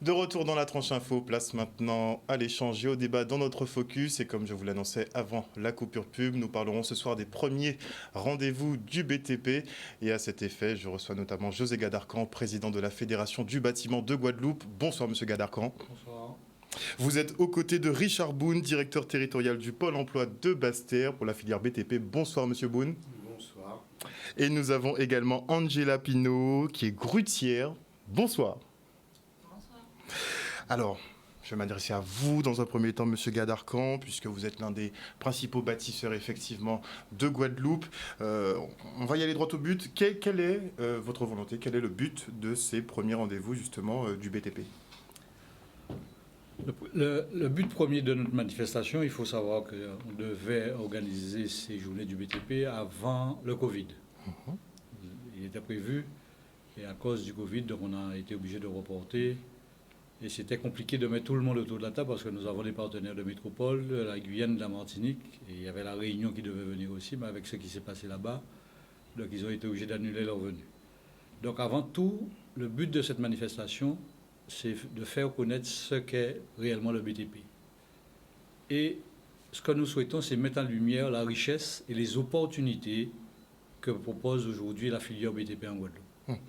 De retour dans la tranche info, place maintenant à l'échange et au débat dans notre focus. Et comme je vous l'annonçais avant la coupure pub, nous parlerons ce soir des premiers rendez-vous du BTP. Et à cet effet, je reçois notamment José Gadarcan, président de la Fédération du bâtiment de Guadeloupe. Bonsoir monsieur Gadarcan. Bonsoir. Vous êtes aux côtés de Richard Boone, directeur territorial du Pôle emploi de Basse-Terre pour la filière BTP. Bonsoir monsieur Boone. Bonsoir. Et nous avons également Angela Pinault, qui est grutière. Bonsoir. Alors, je vais m'adresser à vous dans un premier temps, monsieur Gadarcan, puisque vous êtes l'un des principaux bâtisseurs effectivement de Guadeloupe. On va y aller droit au but. Quelle est votre volonté? Quel est le but de ces premiers rendez-vous justement du BTP? Le but premier de notre manifestation, il faut savoir qu'on devait organiser ces journées du BTP avant le Covid. Il était prévu, et à cause du Covid, donc on a été obligé de reporter. Et c'était compliqué de mettre tout le monde autour de la table parce que nous avons des partenaires de métropole, de la Guyane, de la Martinique. Et il y avait la Réunion qui devait venir aussi, mais avec ce qui s'est passé là-bas, donc ils ont été obligés d'annuler leur venue. Donc avant tout, le but de cette manifestation, c'est de faire connaître ce qu'est réellement le BTP. Et ce que nous souhaitons, c'est mettre en lumière la richesse et les opportunités que propose aujourd'hui la filière BTP en Guadeloupe.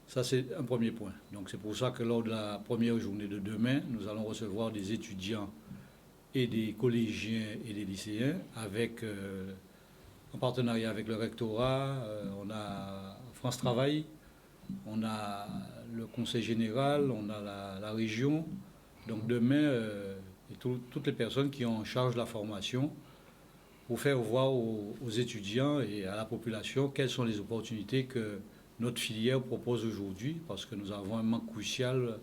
Ça, c'est un premier point. Donc, c'est pour ça que lors de la première journée de demain, nous allons recevoir des étudiants et des collégiens et des lycéens en partenariat avec le rectorat. On a France Travail, on a le conseil général, on a la région. Donc, demain, et toutes les personnes qui ont en charge la formation pour faire voir aux étudiants et à la population quelles sont les opportunités que notre filière propose aujourd'hui, parce que nous avons un manque crucial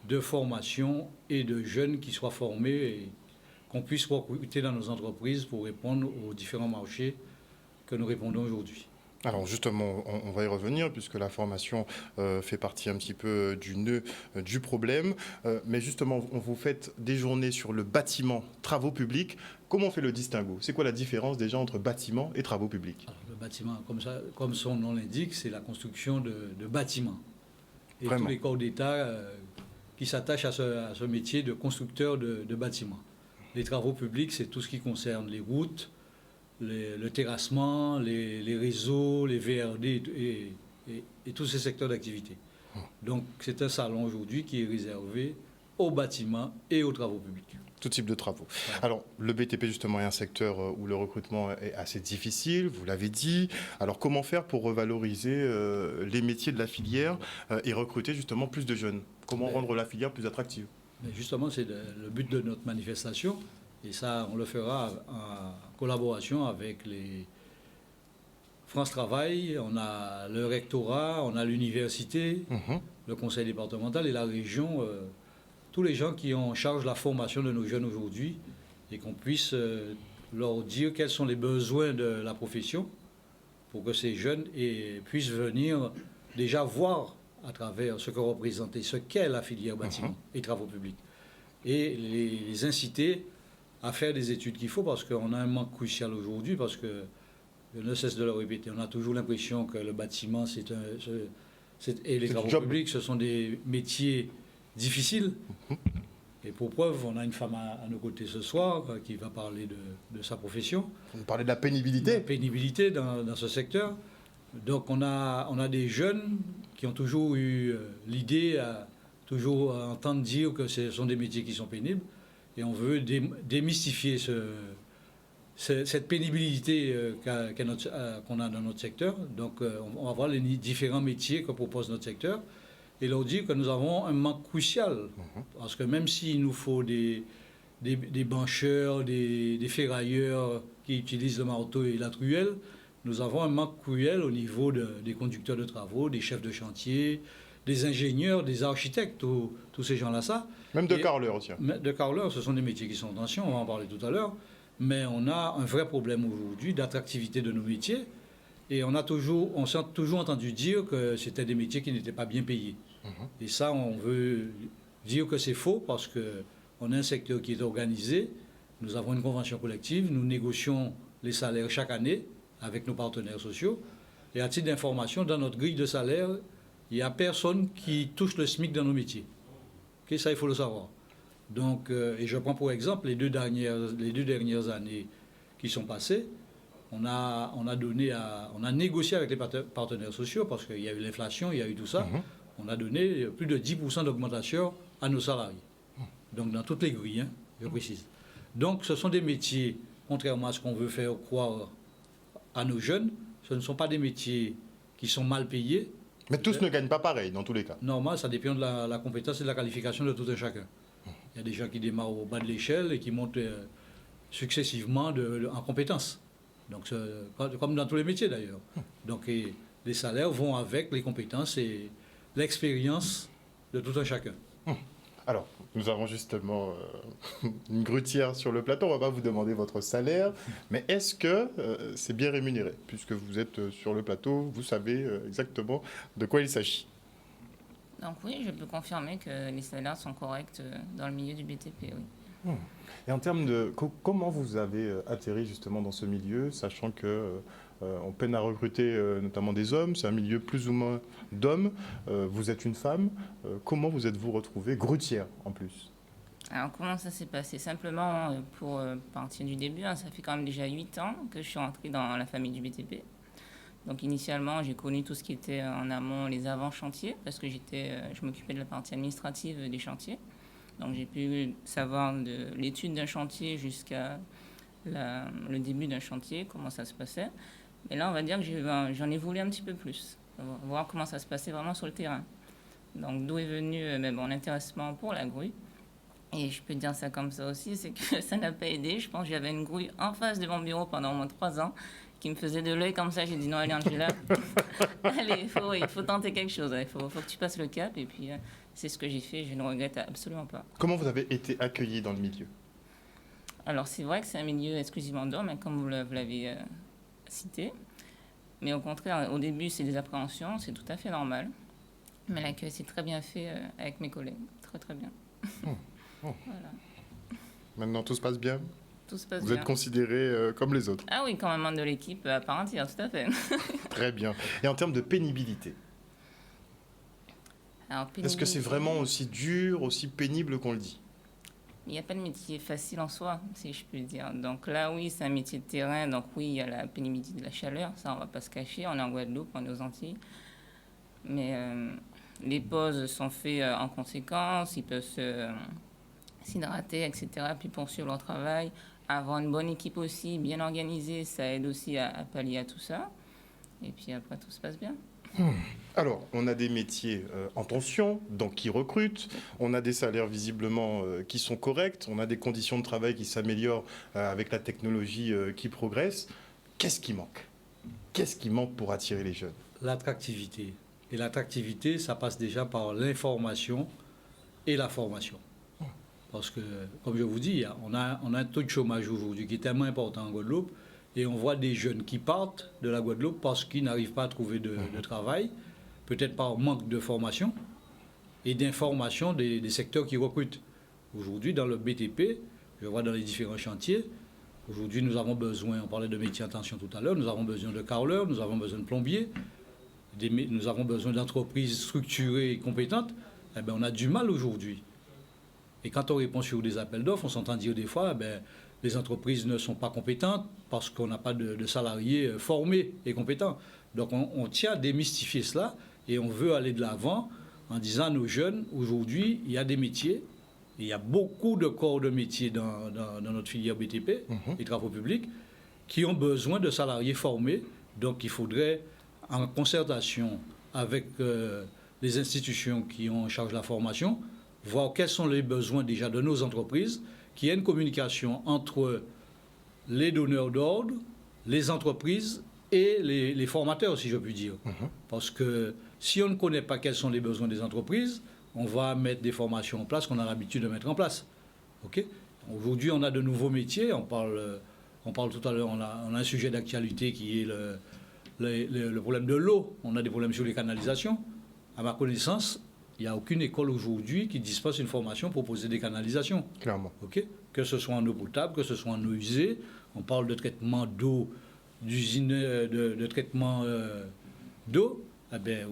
de formation et de jeunes qui soient formés et qu'on puisse recruter dans nos entreprises pour répondre aux différents marchés que nous répondons aujourd'hui. Alors justement, on va y revenir puisque la formation fait partie un petit peu du nœud du problème. Mais justement, vous faites des journées sur le bâtiment, travaux publics. Comment on fait le distinguo? C'est quoi la différence déjà entre bâtiment et travaux publics? Alors, le bâtiment, comme son nom l'indique, c'est la construction de bâtiments. Et Vraiment. tous les corps d'État qui s'attachent à ce métier de constructeur de bâtiments. Les travaux publics, c'est tout ce qui concerne les routes, le terrassement, les réseaux, les VRD et tous ces secteurs d'activité. Donc c'est un salon aujourd'hui qui est réservé aux bâtiments et aux travaux publics. Tout type de travaux. Voilà. Alors, le BTP, justement, est un secteur où le recrutement est assez difficile, vous l'avez dit. Alors, comment faire pour revaloriser les métiers de la filière et recruter, justement, plus de jeunes? Comment rendre la filière plus attractive? Mais justement, c'est le but de notre manifestation. Et ça, on le fera en collaboration avec les France Travail, on a le rectorat, on a l'université, le conseil départemental et la région, tous les gens qui ont en charge la formation de nos jeunes aujourd'hui et qu'on puisse leur dire quels sont les besoins de la profession pour que ces jeunes puissent venir déjà voir à travers ce que représente et ce qu'est la filière bâtiment et travaux publics et les inciter à faire des études qu'il faut parce qu'on a un manque crucial aujourd'hui parce que je ne cesse de le répéter, on a toujours l'impression que le bâtiment et les travaux publics ce sont des métiers difficile. Et pour preuve, on a une femme à nos côtés ce soir qui va parler de sa profession. Vous parlez de la pénibilité. La pénibilité dans ce secteur. Donc on a des jeunes qui ont toujours eu l'idée à toujours entendre dire que ce sont des métiers qui sont pénibles. Et on veut démystifier cette pénibilité qu'on a dans notre secteur. Donc on va voir les différents métiers que propose notre secteur. Et leur dire que nous avons un manque crucial. Parce que même s'il nous faut des bancheurs, des ferrailleurs qui utilisent le marteau et la truelle, nous avons un manque cruel au niveau des conducteurs de travaux, des chefs de chantier, des ingénieurs, des architectes, tous ces gens-là, ça. Même de carreleurs aussi. De carreleurs, ce sont des métiers qui sont en tension, on va en parler tout à l'heure. Mais on a un vrai problème aujourd'hui d'attractivité de nos métiers. Et on s'est toujours entendu dire que c'était des métiers qui n'étaient pas bien payés. Et ça, on veut dire que c'est faux parce qu'on a un secteur qui est organisé. Nous avons une convention collective. Nous négocions les salaires chaque année avec nos partenaires sociaux. Et à titre d'information, dans notre grille de salaire, il n'y a personne qui touche le SMIC dans nos métiers. Ok, ça, il faut le savoir. Donc, et je prends pour exemple les deux dernières années qui sont passées. On a négocié avec les partenaires sociaux parce qu'il y a eu l'inflation, il y a eu tout ça. On a donné plus de 10% d'augmentation à nos salariés. Donc, dans toutes les grilles, hein, je précise. Donc, ce sont des métiers, contrairement à ce qu'on veut faire croire à nos jeunes, ce ne sont pas des métiers qui sont mal payés. Mais tous ne gagnent pas pareil, dans tous les cas. Normal, ça dépend de la compétence et de la qualification de tout un chacun. Il y a des gens qui démarrent au bas de l'échelle et qui montent successivement en compétences. Donc, comme dans tous les métiers d'ailleurs. Donc, les salaires vont avec les compétences et l'expérience de tout un chacun. Alors, nous avons justement une grutière sur le plateau. On ne va pas vous demander votre salaire, mais est-ce que c'est bien rémunéré? Puisque vous êtes sur le plateau, vous savez exactement de quoi il s'agit. Donc oui, je peux confirmer que les salaires sont corrects dans le milieu du BTP, oui. Et en termes de... Comment vous avez atterri justement dans ce milieu, sachant que on peine à recruter notamment des hommes, c'est un milieu plus ou moins d'hommes, vous êtes une femme, comment vous êtes-vous retrouvée grutière en plus? Alors comment ça s'est passé? Simplement, pour partir du début, hein, ça fait quand même déjà 8 ans que je suis rentrée dans la famille du BTP. Donc initialement, j'ai connu tout ce qui était en amont, les avant-chantiers, parce que je m'occupais de la partie administrative des chantiers. Donc j'ai pu savoir de l'étude d'un chantier jusqu'à le début d'un chantier, comment ça se passait. Mais là, on va dire que j'en ai voulu un petit peu plus, voir comment ça se passait vraiment sur le terrain. Donc d'où est venu mon intéressement pour la grouille. Et je peux dire ça comme ça aussi, c'est que ça n'a pas aidé. Je pense que j'avais une grouille en face de mon bureau pendant au moins 3 ans qui me faisait de l'œil comme ça. J'ai dit non, allez Angela, allez, il faut tenter quelque chose. Il faut que tu passes le cap. Et puis c'est ce que j'ai fait, je ne regrette absolument pas. Comment vous avez été accueilli dans le milieu? Alors c'est vrai que c'est un milieu exclusivement d'hommes, hein, comme vous l'avez cité. Mais au contraire, au début c'est des appréhensions, c'est tout à fait normal. Mais l'accueil s'est très bien fait avec mes collègues, très très bien. Voilà. Maintenant tout se passe bien? Tout se passe Vous bien. êtes considéré comme les autres? Ah oui, comme un membre de l'équipe à part entière, tout à fait. Très bien. Et en termes de pénibilité, Alors, est-ce que c'est vraiment aussi dur, aussi pénible qu'on le dit? Il n'y a pas de métier facile en soi, si je peux dire. Donc là, oui, c'est un métier de terrain. Donc oui, il y a la pénibilité de la chaleur. Ça, on ne va pas se cacher. On est en Guadeloupe, on est aux Antilles. Mais les pauses sont faites en conséquence. Ils peuvent s'hydrater, etc. Puis poursuivre leur travail. Avoir une bonne équipe aussi, bien organisée, ça aide aussi à pallier à tout ça. Et puis après, tout se passe bien. Alors, on a des métiers en tension, donc qui recrutent. On a des salaires visiblement qui sont corrects. On a des conditions de travail qui s'améliorent avec la technologie qui progresse. Qu'est-ce qui manque? Qu'est-ce qui manque pour attirer les jeunes? L'attractivité. Et l'attractivité, ça passe déjà par l'information et la formation. Parce que, comme je vous dis, on a un taux de chômage aujourd'hui qui est tellement important en Guadeloupe. Et on voit des jeunes qui partent de la Guadeloupe parce qu'ils n'arrivent pas à trouver de travail, peut-être par manque de formation et d'information des secteurs qui recrutent. Aujourd'hui, dans le BTP, je vois dans les différents chantiers, aujourd'hui nous avons besoin, on parlait de métiers en tension tout à l'heure, nous avons besoin de carreleurs, nous avons besoin de plombiers, nous avons besoin d'entreprises structurées et compétentes. Eh bien, on a du mal aujourd'hui. Et quand on répond sur des appels d'offres, on s'entend dire des fois, les entreprises ne sont pas compétentes parce qu'on n'a pas de salariés formés et compétents. Donc on tient à démystifier cela et on veut aller de l'avant en disant à nos jeunes, aujourd'hui, il y a des métiers, il y a beaucoup de corps de métiers dans notre filière BTP, les travaux publics, qui ont besoin de salariés formés. Donc il faudrait, en concertation avec les institutions qui ont en charge la formation, voir quels sont les besoins déjà de nos entreprises, qu'il y ait une communication entre les donneurs d'ordre, les entreprises et les formateurs, si je puis dire. Parce que si on ne connaît pas quels sont les besoins des entreprises, on va mettre des formations en place qu'on a l'habitude de mettre en place. Okay? Aujourd'hui, on a de nouveaux métiers. On parle tout à l'heure, on a un sujet d'actualité qui est le problème de l'eau. On a des problèmes sur les canalisations. À ma connaissance, il n'y a aucune école aujourd'hui qui dispense une formation pour poser des canalisations. Clairement. Okay? Que ce soit en eau potable, que ce soit en eau usée. On parle de traitement d'eau, d'usine de traitement d'eau. Eh bien,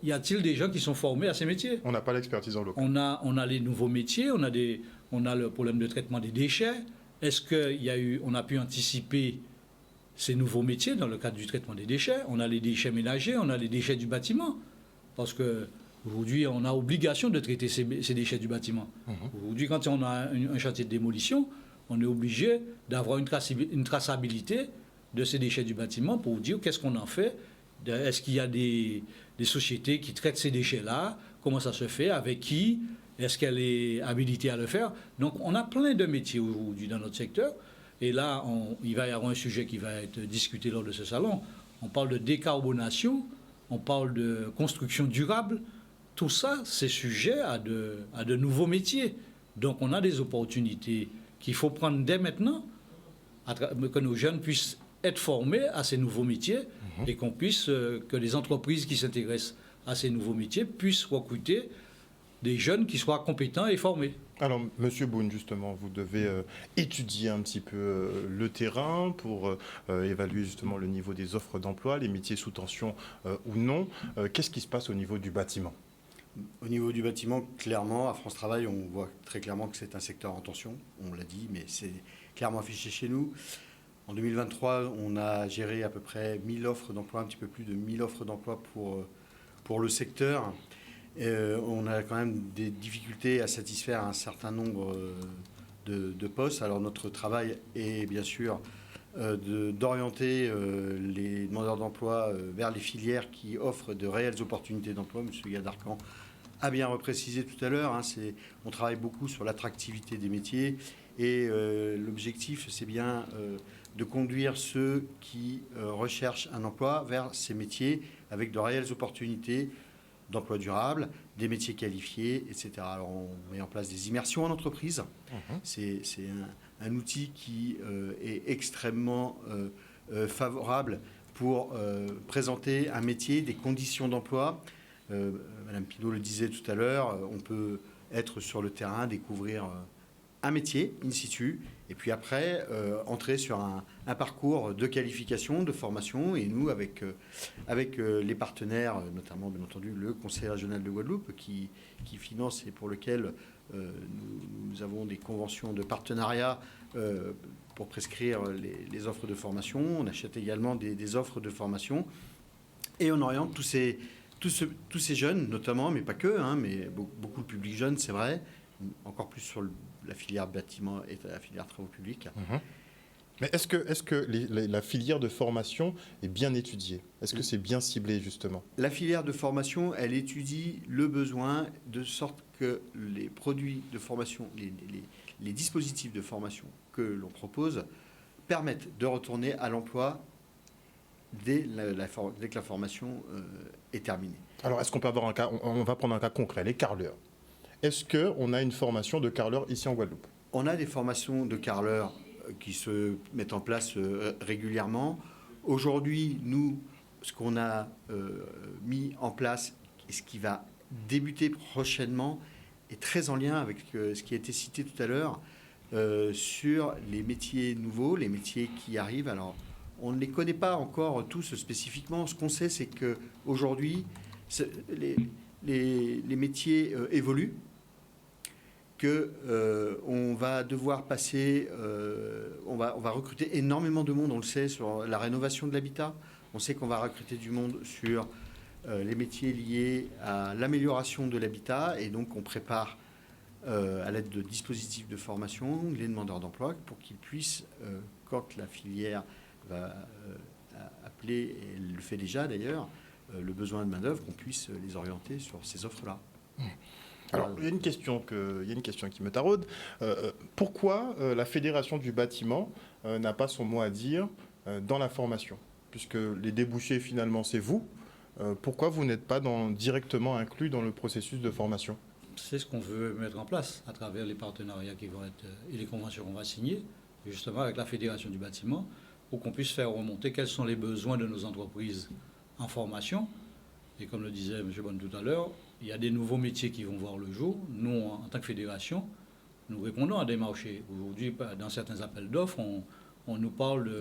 y a-t-il des gens qui sont formés à ces métiers? On n'a pas l'expertise en local. On a les nouveaux métiers, on a le problème de traitement des déchets. Est-ce qu'on a pu anticiper ces nouveaux métiers dans le cadre du traitement des déchets? On a les déchets ménagers, on a les déchets du bâtiment. Parce qu'aujourd'hui, on a obligation de traiter ces déchets du bâtiment. Aujourd'hui, quand on a un chantier de démolition, on est obligé d'avoir une traçabilité de ces déchets du bâtiment pour dire qu'est-ce qu'on en fait. Est-ce qu'il y a des sociétés qui traitent ces déchets-là? Comment ça se fait? Avec qui? Est-ce qu'elle est habilitée à le faire? Donc, on a plein de métiers aujourd'hui dans notre secteur. Et là, il va y avoir un sujet qui va être discuté lors de ce salon. On parle de décarbonation, on parle de construction durable. Tout ça, c'est sujet à de nouveaux métiers. Donc, on a des opportunités qu'il faut prendre dès maintenant, que nos jeunes puissent être formés à ces nouveaux métiers et que les entreprises qui s'intéressent à ces nouveaux métiers puissent recruter des jeunes qui soient compétents et formés. Alors, Monsieur Boone, justement, vous devez étudier un petit peu le terrain pour évaluer justement le niveau des offres d'emploi, les métiers sous tension ou non. Qu'est-ce qui se passe au niveau du bâtiment? Au niveau du bâtiment, clairement, à France Travail, on voit très clairement que c'est un secteur en tension. On l'a dit, mais c'est clairement affiché chez nous. En 2023, on a géré à peu près 1000 offres d'emploi, un petit peu plus de 1000 offres d'emploi pour le secteur. On a quand même des difficultés à satisfaire un certain nombre de postes. Alors notre travail est bien sûr d'orienter les demandeurs d'emploi vers les filières qui offrent de réelles opportunités d'emploi. M. Gadarcan a bien reprécisé tout à l'heure, on travaille beaucoup sur l'attractivité des métiers et l'objectif, c'est bien de conduire ceux qui recherchent un emploi vers ces métiers avec de réelles opportunités d'emploi durable, des métiers qualifiés, etc. Alors on met en place des immersions en entreprise. C'est un outil qui est extrêmement favorable pour présenter un métier, des conditions d'emploi. Madame Pinault le disait tout à l'heure, on peut être sur le terrain, découvrir un métier in situ, et puis après entrer sur un parcours de qualification, de formation. Et nous, avec les partenaires, notamment bien entendu le Conseil régional de Guadeloupe, qui finance et pour lequel nous avons des conventions de partenariat pour prescrire les offres de formation. On achète également des offres de formation et on oriente tous ces jeunes, notamment, mais pas que, mais beaucoup de public jeune, c'est vrai, encore plus sur la filière bâtiment et la filière travaux publics. Mais est-ce que la filière de formation est bien étudiée? Est-ce que c'est bien ciblé, justement? La filière de formation, elle étudie le besoin de sorte que les produits de formation, les dispositifs de formation que l'on propose permettent de retourner à l'emploi dès que la formation est terminée. Alors, est-ce qu'on peut avoir un cas, on va prendre un cas concret, les carreleurs. Est-ce qu'on a une formation de carreleurs ici en Guadeloupe? On a des formations de carreleurs qui se mettent en place régulièrement. Aujourd'hui, nous, ce qu'on a mis en place et ce qui va débuter prochainement est très en lien avec ce qui a été cité tout à l'heure sur les métiers nouveaux, les métiers qui arrivent. Alors, on ne les connaît pas encore tous spécifiquement. Ce qu'on sait, c'est qu'aujourd'hui, les métiers évoluent, qu'on va devoir passer, on va recruter énormément de monde, on le sait, sur la rénovation de l'habitat. On sait qu'on va recruter du monde sur les métiers liés à l'amélioration de l'habitat. Et donc, on prépare, à l'aide de dispositifs de formation, les demandeurs d'emploi pour qu'ils puissent, quand la filière va appeler, et elle le fait déjà d'ailleurs, le besoin de main-d'œuvre, qu'on puisse les orienter sur ces offres-là. Alors, il y a une question qui me taraude. Pourquoi la Fédération du bâtiment n'a pas son mot à dire dans la formation? Puisque les débouchés, finalement, c'est vous. Pourquoi vous n'êtes pas directement inclus dans le processus de formation? C'est ce qu'on veut mettre en place à travers les partenariats qui vont être et les conventions qu'on va signer, justement avec la Fédération du bâtiment, pour qu'on puisse faire remonter quels sont les besoins de nos entreprises en formation. Et comme le disait M. Bonne tout à l'heure, il y a des nouveaux métiers qui vont voir le jour. Nous, en tant que fédération, nous répondons à des marchés. Aujourd'hui, dans certains appels d'offres, on nous parle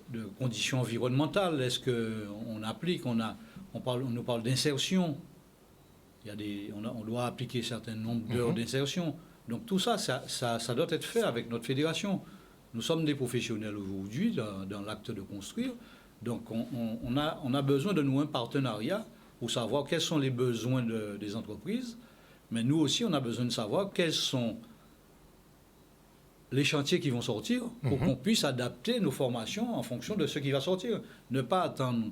de conditions environnementales. Est-ce qu'on applique? On on nous parle d'insertion. On doit appliquer un certain nombre d'heures d'insertion. Donc tout ça, ça doit être fait avec notre fédération. Nous sommes des professionnels aujourd'hui dans l'acte de construire. Donc on a besoin de nouer un partenariat pour savoir quels sont les besoins des entreprises. Mais nous aussi, on a besoin de savoir quels sont les chantiers qui vont sortir pour qu'on puisse adapter nos formations en fonction de ce qui va sortir. Ne pas attendre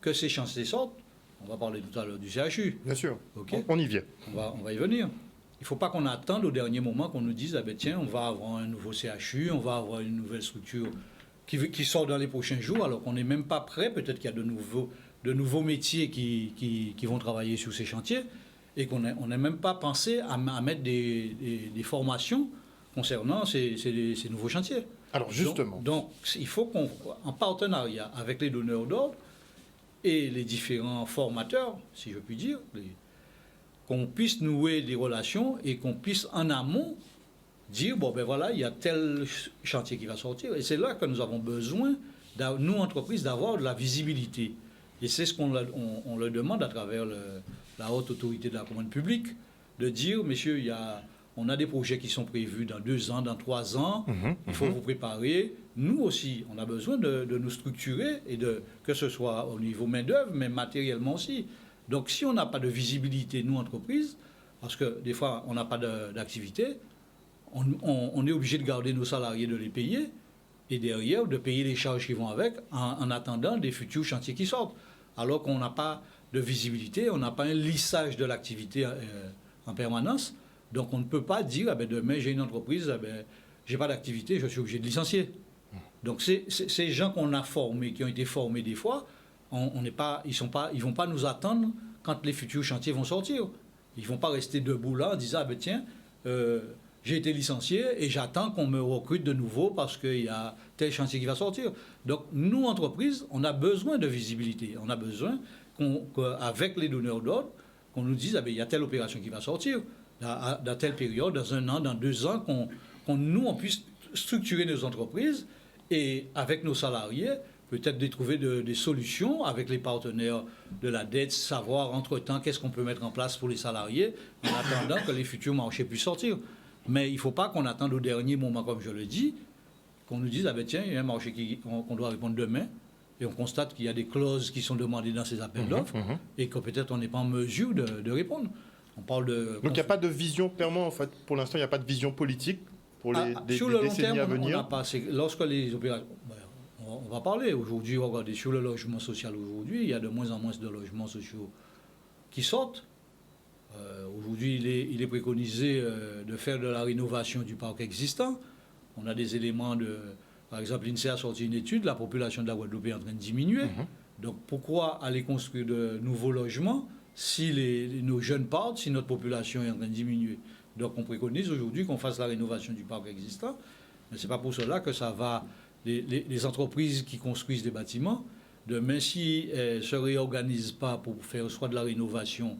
que ces chantiers sortent. On va parler tout à l'heure du CHU. Bien sûr, Okay. on y vient. On va y venir. Il ne faut pas qu'on attende au dernier moment qu'on nous dise, ah ben tiens, on va avoir un nouveau CHU, on va avoir une nouvelle structure qui sort dans les prochains jours, alors qu'on n'est même pas prêt. Peut-être qu'il y a de nouveaux métiers qui vont travailler sur ces chantiers et qu'on n'a même pas pensé à mettre des formations concernant ces nouveaux chantiers. Alors justement. Donc il faut qu'en partenariat avec les donneurs d'ordre et les différents formateurs, si je puis dire, qu'on puisse nouer des relations et qu'on puisse en amont dire, bon ben voilà, il y a tel chantier qui va sortir. Et c'est là que nous avons besoin, nous entreprises, d'avoir de la visibilité. Et c'est ce qu'on le demande à travers la haute autorité de la commande publique, de dire, messieurs, on a des projets qui sont prévus dans 2 ans, dans 3 ans, il faut vous préparer. Nous aussi, on a besoin de nous structurer, et que ce soit au niveau main-d'œuvre, mais matériellement aussi. Donc si on n'a pas de visibilité, nous, entreprises, parce que des fois, on n'a pas d'activité, on est obligé de garder nos salariés, de les payer, et derrière, de payer les charges qui vont avec, en attendant des futurs chantiers qui sortent. Alors qu'on n'a pas de visibilité, on n'a pas un lissage de l'activité en permanence. Donc on ne peut pas dire, demain j'ai une entreprise, j'ai pas d'activité, je suis obligé de licencier. Donc ces gens qu'on a formés, qui ont été formés des fois, ils vont pas nous attendre quand les futurs chantiers vont sortir. Ils vont pas rester debout là en disant, tiens, j'ai été licencié et j'attends qu'on me recrute de nouveau parce qu'il y a tel chantier qui va sortir. Donc nous, entreprises, on a besoin de visibilité. On a besoin qu'avec les donneurs d'ordre, qu'on nous dise, il y a telle opération qui va sortir dans telle période, dans 1 an, dans 2 ans, on puisse structurer nos entreprises et avec nos salariés, peut-être trouver des solutions avec les partenaires de la dette, savoir entre-temps qu'est-ce qu'on peut mettre en place pour les salariés en attendant que les futurs marchés puissent sortir. Mais il ne faut pas qu'on attende au dernier moment, comme je le dis, qu'on nous dise, tiens, il y a un marché qu'on doit répondre demain, et on constate qu'il y a des clauses qui sont demandées dans ces appels d'offres, et que peut-être on n'est pas en mesure de répondre. On parle Donc il n'y a pas de vision, clairement, en fait, pour l'instant, il n'y a pas de vision politique pour les décennies à venir. On n'a pas. Lorsque les opérations... on va parler aujourd'hui, regardez, sur le logement social aujourd'hui, il y a de moins en moins de logements sociaux qui sortent. Aujourd'hui, il est préconisé de faire de la rénovation du parc existant. On a des éléments Par exemple, l'INSEE a sorti une étude, la population de la Guadeloupe est en train de diminuer. Donc pourquoi aller construire de nouveaux logements si nos jeunes partent, si notre population est en train de diminuer? Donc on préconise aujourd'hui qu'on fasse la rénovation du parc existant. Mais ce n'est pas pour cela que ça va... Les entreprises qui construisent des bâtiments, demain, si elles ne se réorganisent pas pour faire soit de la rénovation,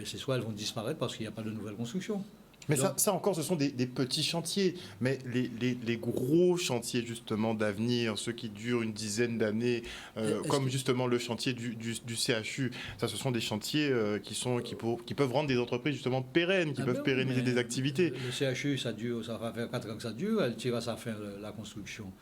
c'est soit elles vont disparaître parce qu'il n'y a pas de nouvelles constructions. Mais ça encore, ce sont des petits chantiers. Mais les gros chantiers, justement, d'avenir, ceux qui durent une dizaine d'années, comme justement le chantier du CHU, ça, ce sont des chantiers qui peuvent rendre des entreprises, justement, pérennes, qui peuvent pérenniser des activités. Le CHU, ça va faire 4 ans que ça dure, elle tire à sa fin la construction.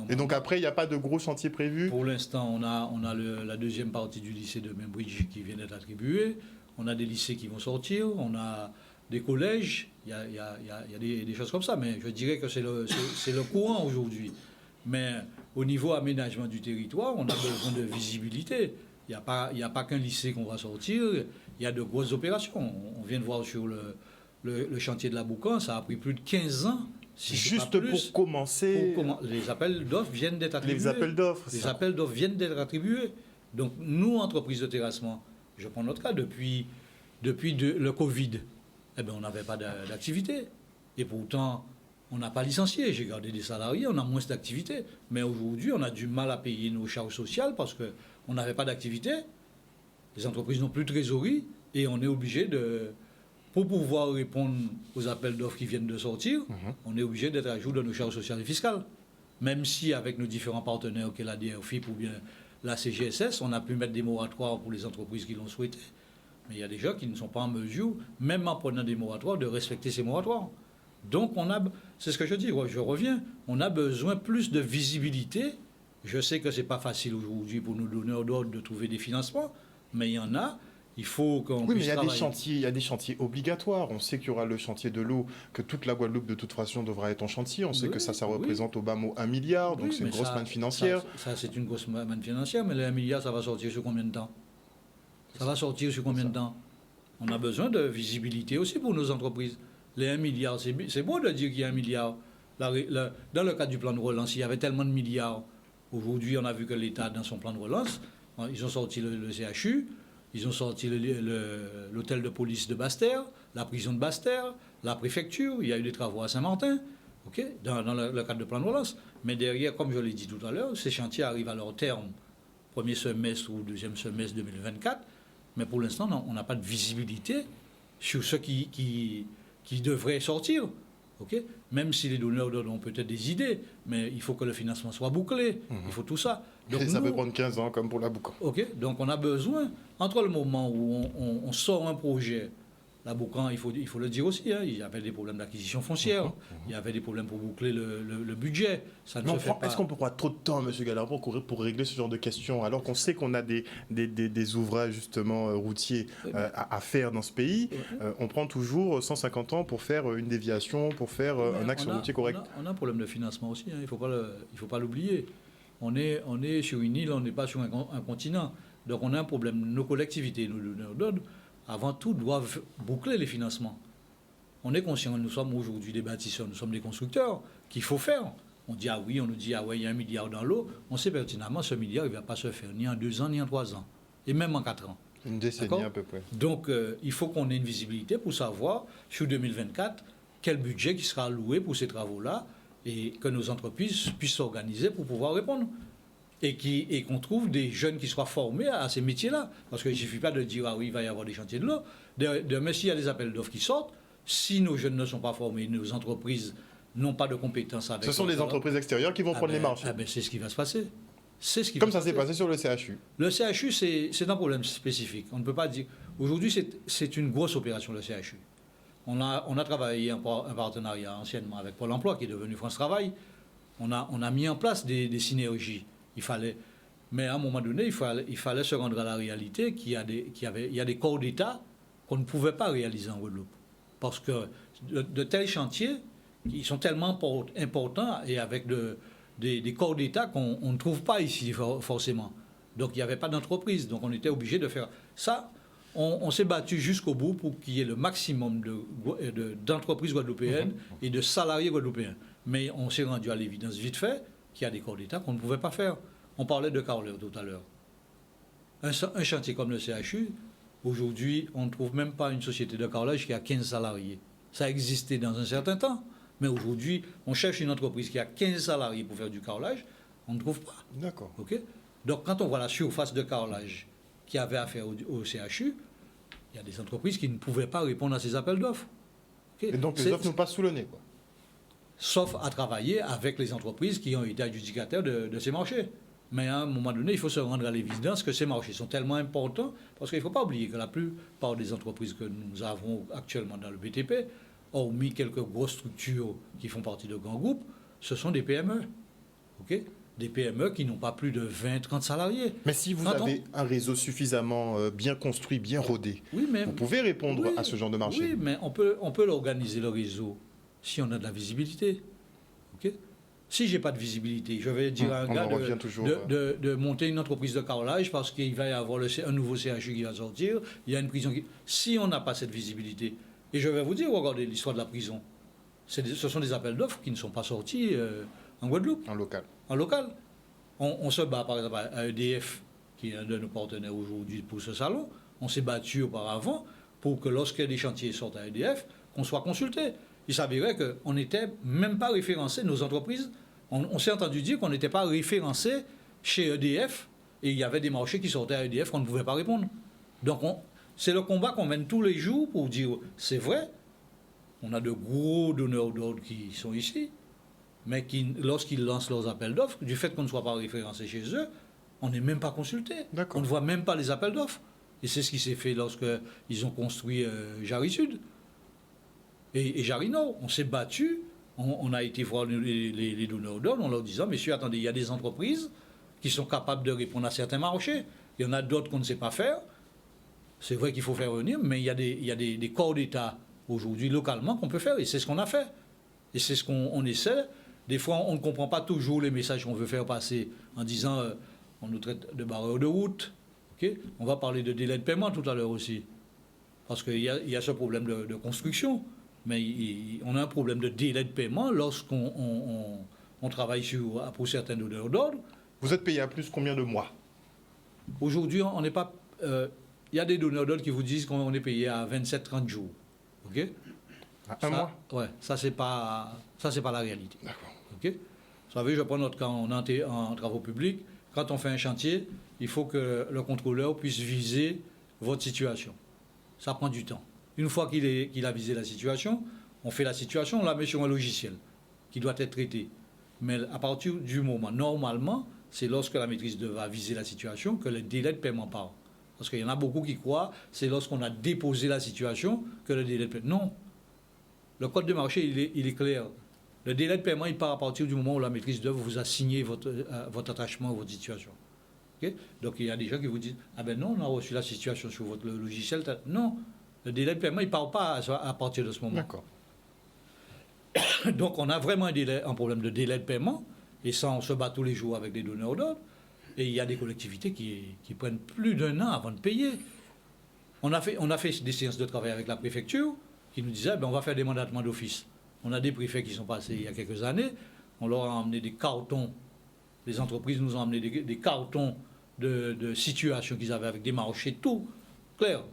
Et donc après, il n'y a pas de gros chantiers prévus? Pour l'instant, on a la deuxième partie du lycée de Membridge qui vient d'être attribuée. On a des lycées qui vont sortir, on a des collèges, il y a des choses comme ça, mais je dirais que c'est le courant aujourd'hui. Mais au niveau aménagement du territoire, on a besoin de visibilité. Il n'y a pas qu'un lycée qu'on va sortir, il y a de grosses opérations. On vient de voir sur le chantier de la Boucan, ça a pris plus de 15 ans. Juste pour commencer... Les appels d'offres viennent d'être attribués. Les appels d'offres. Les appels d'offres viennent d'être attribués. Donc nous, entreprises de terrassement, je prends notre cas, depuis le Covid, on n'avait pas d'activité. Et pourtant, on n'a pas licencié. J'ai gardé des salariés, on a moins d'activité. Mais aujourd'hui, on a du mal à payer nos charges sociales parce qu'on n'avait pas d'activité. Les entreprises n'ont plus de trésorerie et on est obligé pour pouvoir répondre aux appels d'offres qui viennent de sortir, on est obligé d'être à jour de nos charges sociales et fiscales. Même si avec nos différents partenaires, qu'est la DRFIP ou bien la CGSS, on a pu mettre des moratoires pour les entreprises qui l'ont souhaité. Mais il y a des gens qui ne sont pas en mesure, même en prenant des moratoires, de respecter ces moratoires. Donc, c'est ce que je dis, je reviens, on a besoin plus de visibilité. Je sais que ce n'est pas facile aujourd'hui pour nous donneurs d'ordre de trouver des financements, mais il y en a. Il faut qu'on Oui, mais puisse travailler. il y a des chantiers obligatoires. On sait qu'il y aura le chantier de l'eau, que toute la Guadeloupe, de toute façon, devra être en chantier. On sait Oui, que ça oui. représente au bas mot 1 milliard, donc Oui, c'est une mais grosse ça- manne financière. Ça, c'est une grosse manne financière, mais les 1 milliard, ça va sortir sur combien de temps? Ça va sortir sur combien de temps? On a besoin de visibilité aussi pour nos entreprises. Les 1 milliard, c'est beau de dire qu'il y a 1 milliard. Dans le cadre du plan de relance, il y avait tellement de milliards. Aujourd'hui, on a vu que l'État, dans son plan de relance, ils ont sorti le CHU, ils ont sorti l'hôtel de police de Basse-Terre, la prison de Basse-Terre, la préfecture, il y a eu des travaux à Saint-Martin, dans le cadre du plan de relance. Mais derrière, comme je l'ai dit tout à l'heure, ces chantiers arrivent à leur terme, premier semestre ou deuxième semestre 2024. Mais pour l'instant, on n'a pas de visibilité sur ce qui devrait sortir. Même si les donneurs d'ordre ont peut-être des idées, mais il faut que le financement soit bouclé, il faut tout ça. Donc, et ça peut prendre 15 ans, comme pour la Boucan. Donc on a besoin, entre le moment où on sort un projet, la Boucan, il faut le dire aussi, il y avait des problèmes d'acquisition foncière, il y avait des problèmes pour boucler le budget. Ça ne se fait pas. Est-ce qu'on peut prendre trop de temps, M. Gallard, pour régler ce genre de questions, alors qu'on sait qu'on a des ouvrages justement routiers à faire dans ce pays? On prend toujours 150 ans pour faire une déviation, pour faire un axe routier correct. On a un problème de financement aussi, il ne faut pas l'oublier. On est sur une île, on n'est pas sur un continent. Donc on a un problème. Nos collectivités, nos donneurs d'ordre, avant tout, doivent boucler les financements. On est conscient, nous sommes aujourd'hui des bâtisseurs, nous sommes des constructeurs, qu'il faut faire. On dit ah oui, on nous dit ah ouais, il y a 1 milliard dans l'eau. On sait pertinemment ce milliard, il ne va pas se faire ni en 2 ans, ni en 3 ans, et même en 4 ans. Une décennie à peu près. Donc il faut qu'on ait une visibilité pour savoir, sur 2024, quel budget qui sera alloué pour ces travaux-là, et que nos entreprises puissent s'organiser pour pouvoir répondre. Et qu'on trouve des jeunes qui soient formés à ces métiers-là. Parce qu'il ne suffit pas de dire, ah oui, il va y avoir des chantiers de l'eau. Mais s'il y a des appels d'offres qui sortent, si nos jeunes ne sont pas formés, nos entreprises n'ont pas de compétences avec... Ce sont les entreprises extérieures qui vont prendre les marchés. C'est ce qui va se passer. Comme ça s'est passé sur le CHU. Le CHU, c'est un problème spécifique. On ne peut pas dire... Aujourd'hui, c'est une grosse opération, le CHU. On a travaillé un partenariat anciennement avec Pôle emploi, qui est devenu France Travail. On a mis en place des synergies. Mais à un moment donné, il fallait se rendre à la réalité qu'il y a des corps d'État qu'on ne pouvait pas réaliser en Guadeloupe. Parce que de tels chantiers, ils sont tellement importants et avec des corps d'État qu'on ne trouve pas ici forcément. Donc il n'y avait pas d'entreprise. Donc on était obligé de faire ça. On s'est battu jusqu'au bout pour qu'il y ait le maximum d'entreprises guadeloupéennes et de salariés guadeloupéens. Mais on s'est rendu à l'évidence vite fait qu'il y a des corps d'État qu'on ne pouvait pas faire. On parlait de carreleurs tout à l'heure. Un chantier comme le CHU, aujourd'hui, on ne trouve même pas une société de carrelage qui a 15 salariés. Ça existait dans un certain temps, mais aujourd'hui, on cherche une entreprise qui a 15 salariés pour faire du carrelage, on ne trouve pas. D'accord. Donc quand on voit la surface de carrelage qu'il y avait à faire au CHU, il y a des entreprises qui ne pouvaient pas répondre à ces appels d'offres. Et donc les offres nous passent sous le nez, quoi. Sauf à travailler avec les entreprises qui ont été adjudicataires de ces marchés. Mais à un moment donné, il faut se rendre à l'évidence que ces marchés sont tellement importants, parce qu'il ne faut pas oublier que la plupart des entreprises que nous avons actuellement dans le BTP, hormis quelques grosses structures qui font partie de grands groupes, ce sont des PME. Des PME qui n'ont pas plus de 20-30 salariés. Mais si vous avez un réseau suffisamment bien construit, bien rodé, vous pouvez répondre à ce genre de marché. Oui, mais on peut l'organiser, le réseau, si on a de la visibilité. Si je n'ai pas de visibilité, je vais dire à un gars de monter une entreprise de carrelage parce qu'il va y avoir un nouveau CHU qui va sortir, il y a une prison qui... Si on n'a pas cette visibilité, et je vais vous dire, regardez l'histoire de la prison, ce sont des appels d'offres qui ne sont pas sortis en Guadeloupe. En local. On se bat par exemple à EDF, qui est un de nos partenaires aujourd'hui pour ce salon. On s'est battu auparavant pour que lorsque des chantiers sortent à EDF, qu'on soit consulté. Il s'avérait qu'on n'était même pas référencé, nos entreprises. On s'est entendu dire qu'on n'était pas référencé chez EDF et il y avait des marchés qui sortaient à EDF qu'on ne pouvait pas répondre. Donc c'est le combat qu'on mène tous les jours pour dire c'est vrai, on a de gros donneurs d'ordre qui sont ici, mais qui, lorsqu'ils lancent leurs appels d'offres, du fait qu'on ne soit pas référencé chez eux, on n'est même pas consulté. On ne voit même pas les appels d'offres. Et c'est ce qui s'est fait lorsqu'ils ont construit Jarry Sud et Jarry Nord. On s'est battu, on a été voir les donneurs d'ordre en leur disant, messieurs, attendez, il y a des entreprises qui sont capables de répondre à certains marchés. Il y en a d'autres qu'on ne sait pas faire. C'est vrai qu'il faut faire venir, mais il y a des corps d'État aujourd'hui, localement, qu'on peut faire. Et c'est ce qu'on a fait. Et c'est ce qu'on essaie. Des fois, on ne comprend pas toujours les messages qu'on veut faire passer en disant on nous traite de barreurs de route. Okay, on va parler de délai de paiement tout à l'heure aussi. Parce qu'il y a ce problème de construction. Mais on a un problème de délai de paiement lorsqu'on travaille pour certains donneurs d'ordre. Vous êtes payé à plus combien de mois? Aujourd'hui, on n'est pas. Il y a des donneurs d'ordre qui vous disent qu'on est payé à 27-30 jours. OK? Un mois? Ouais, ça, c'est pas la réalité. D'accord. OK? Vous savez, je prends notre cas en travaux publics. Quand on fait un chantier, il faut que le contrôleur puisse viser votre situation. Ça prend du temps. Une fois qu'il a visé la situation, on fait la situation, on la met sur un logiciel qui doit être traité. Mais à partir du moment, normalement, c'est lorsque la maîtrise d'œuvre va viser la situation que le délai de paiement part. Parce qu'il y en a beaucoup qui croient c'est lorsqu'on a déposé la situation que le délai de paiement... Non. Le code de marché, il est clair. Le délai de paiement, il part à partir du moment où la maîtrise d'œuvre vous a signé votre attachement à votre situation. Okay? Donc il y a des gens qui vous disent ah ben non, on a reçu la situation sur votre logiciel. Non. Le délai de paiement, il ne part pas à partir de ce moment. D'accord. Donc on a vraiment un problème de délai de paiement, et ça, on se bat tous les jours avec des donneurs d'ordre. Et il y a des collectivités qui prennent plus d'1 an avant de payer. On a fait des séances de travail avec la préfecture qui nous disaient on va faire des mandatements d'office. On a des préfets qui sont passés il y a quelques années, on leur a emmené des cartons, les entreprises nous ont emmené des cartons de situations qu'ils avaient avec des marchés, tout clair.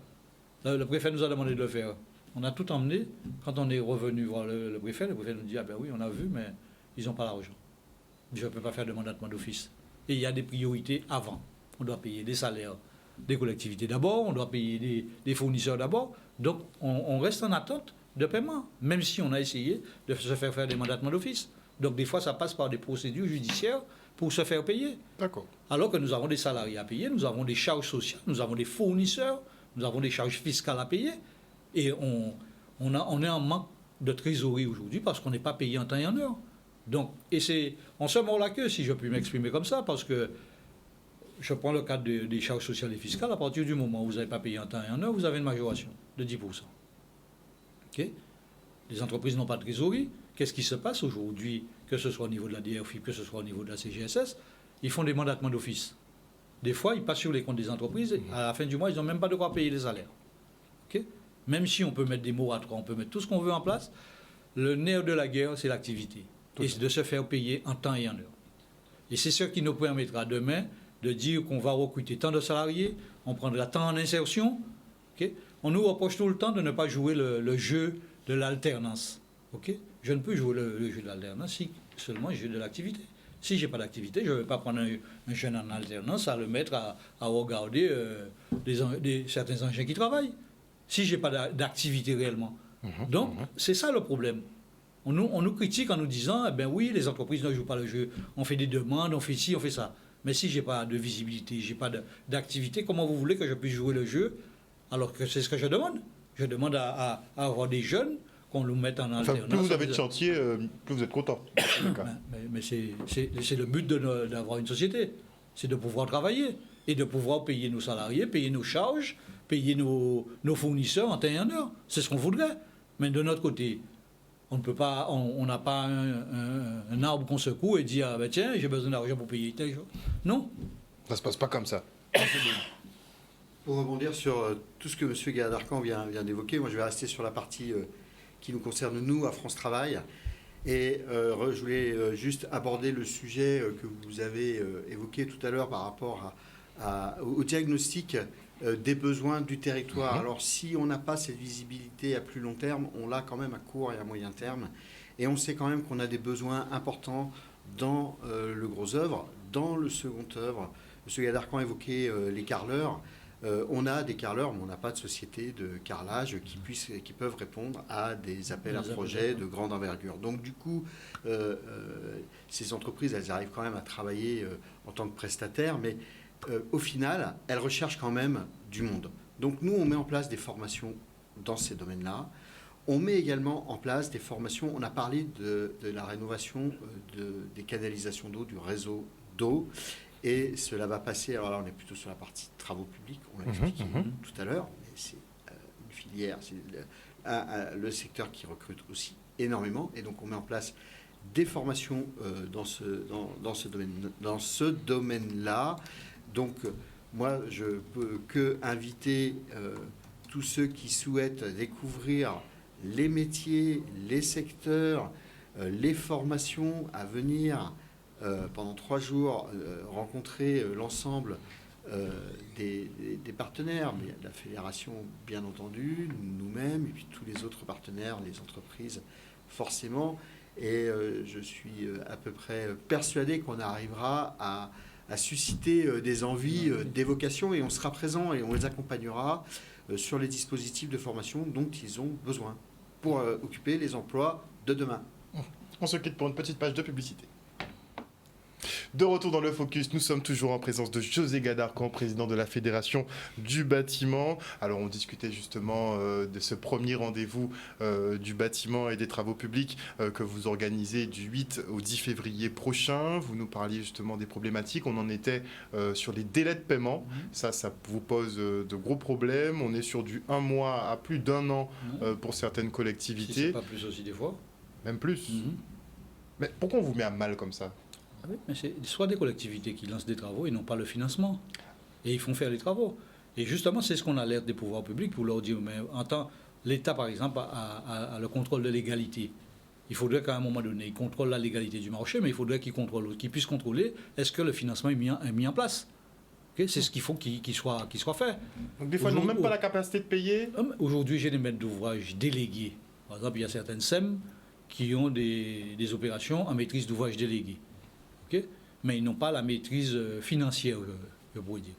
Le préfet nous a demandé de le faire. On a tout emmené. Quand on est revenu voir le préfet nous dit oui, on a vu, mais ils n'ont pas l'argent. Je ne peux pas faire de mandatement d'office. Et il y a des priorités avant. On doit payer des salaires des collectivités d'abord, on doit payer des fournisseurs d'abord. Donc on reste en attente de paiement, même si on a essayé de se faire des mandatements d'office. Donc des fois, ça passe par des procédures judiciaires pour se faire payer. D'accord. Alors que nous avons des salariés à payer, nous avons des charges sociales, nous avons des fournisseurs, nous avons des charges fiscales à payer. Et on est en manque de trésorerie aujourd'hui parce qu'on n'est pas payé en temps et en heure. Donc, et c'est en ce moment-là que, si je puis m'exprimer comme ça, parce que je prends le cadre des charges sociales et fiscales, à partir du moment où vous n'avez pas payé en temps et en heure, vous avez une majoration de 10%. Okay? Les entreprises n'ont pas de trésorerie. Qu'est-ce qui se passe aujourd'hui, que ce soit au niveau de la DRFIP, que ce soit au niveau de la CGSS? Ils font des mandatements d'office. Des fois, ils passent sur les comptes des entreprises, et à la fin du mois, ils n'ont même pas de quoi payer les salaires. Okay? Même si on peut mettre des moratoires, on peut mettre tout ce qu'on veut en place, le nerf de la guerre, c'est l'activité. Et c'est de se faire payer en temps et en heure. Et c'est ce qui nous permettra demain de dire qu'on va recruter tant de salariés, on prendra tant en insertion. Okay? On nous reproche tout le temps de ne pas jouer le jeu de l'alternance. Okay? Je ne peux jouer le jeu de l'alternance si seulement je joue de l'activité. Si je n'ai pas d'activité, je ne vais pas prendre un jeune en alternance à le mettre à regarder certains engins qui travaillent. Si je n'ai pas d'activité réellement. Donc, c'est ça le problème. On nous critique en nous disant, oui, les entreprises ne jouent pas le jeu. On fait des demandes, on fait ci, on fait ça. Mais si je n'ai pas de visibilité, je n'ai pas d'activité, comment vous voulez que je puisse jouer le jeu alors que c'est ce que je demande? Je demande à avoir des jeunes qu'on nous mette en alternance. Plus vous avez de chantier, plus vous êtes content. Mais c'est le but d'avoir une société. C'est de pouvoir travailler et de pouvoir payer nos salariés, payer nos charges, payer nos fournisseurs en temps et en heure. C'est ce qu'on voudrait. Mais de notre côté, on ne peut pas, on n'a pas un arbre qu'on secoue et dire tiens, j'ai besoin d'argent pour payer tel jour. Non. Ça ne se passe pas comme ça. Pour rebondir sur tout ce que M. Gaillardarcan vient d'évoquer, moi je vais rester sur la partie qui nous concerne nous à France Travail. Et je voulais juste aborder le sujet que vous avez évoqué tout à l'heure par rapport au diagnostic des besoins du territoire. Alors si on n'a pas cette visibilité à plus long terme, on l'a quand même à court et à moyen terme. Et on sait quand même qu'on a des besoins importants dans le gros œuvre, dans le second œuvre. M. Gaillardarcan évoquait les carreleurs. On a des carreleurs, mais on n'a pas de société de carrelage qui peuvent répondre à des appels à projets de grande envergure. Donc du coup, ces entreprises, elles arrivent quand même à travailler en tant que prestataires, mais au final, elles recherchent quand même du monde. Donc nous, on met en place des formations dans ces domaines-là. On met également en place des formations. On a parlé de la rénovation des canalisations d'eau, du réseau d'eau. Et cela va passer, alors là on est plutôt sur la partie travaux publics, on l'a expliqué tout à l'heure, mais c'est une filière, c'est le secteur qui recrute aussi énormément. Et donc on met en place des formations dans ce domaine-là. Donc moi je peux que inviter tous ceux qui souhaitent découvrir les métiers, les secteurs, les formations à venir pendant 3 jours, rencontrer l'ensemble des partenaires, mais la fédération bien entendu, nous-mêmes, et puis tous les autres partenaires, les entreprises forcément. Et je suis à peu près persuadé qu'on arrivera à susciter des envies, des vocations, et on sera présent et on les accompagnera sur les dispositifs de formation dont ils ont besoin pour occuper les emplois de demain. On se quitte pour une petite page de publicité. De retour dans le Focus, nous sommes toujours en présence de José Gadarcan, président de la Fédération du bâtiment. Alors on discutait justement de ce premier rendez-vous du bâtiment et des travaux publics que vous organisez du 8 au 10 février prochain. Vous nous parliez justement des problématiques. On en était sur les délais de paiement. Ça vous pose de gros problèmes. On est sur du 1 mois à plus d'1 an pour certaines collectivités. Si c'est pas plus aussi des fois. Même plus. Mais pourquoi on vous met à mal comme ça ? Oui, mais c'est soit des collectivités qui lancent des travaux et n'ont pas le financement. Et ils font faire les travaux. Et justement, c'est ce qu'on alerte des pouvoirs publics pour leur dire, mais l'État, par exemple, a le contrôle de l'égalité. Il faudrait qu'à un moment donné, il contrôle la légalité du marché, mais il faudrait qu'il puisse contrôler est-ce que le financement est mis en place. Okay, c'est ce qu'il faut qu'il soit fait. Donc des fois, ils n'ont même pas la capacité de payer. Aujourd'hui, j'ai des maîtres d'ouvrage délégués. Par exemple, il y a certaines SEM qui ont des opérations en maîtrise d'ouvrage déléguée. Okay? Mais ils n'ont pas la maîtrise financière, je pourrais dire.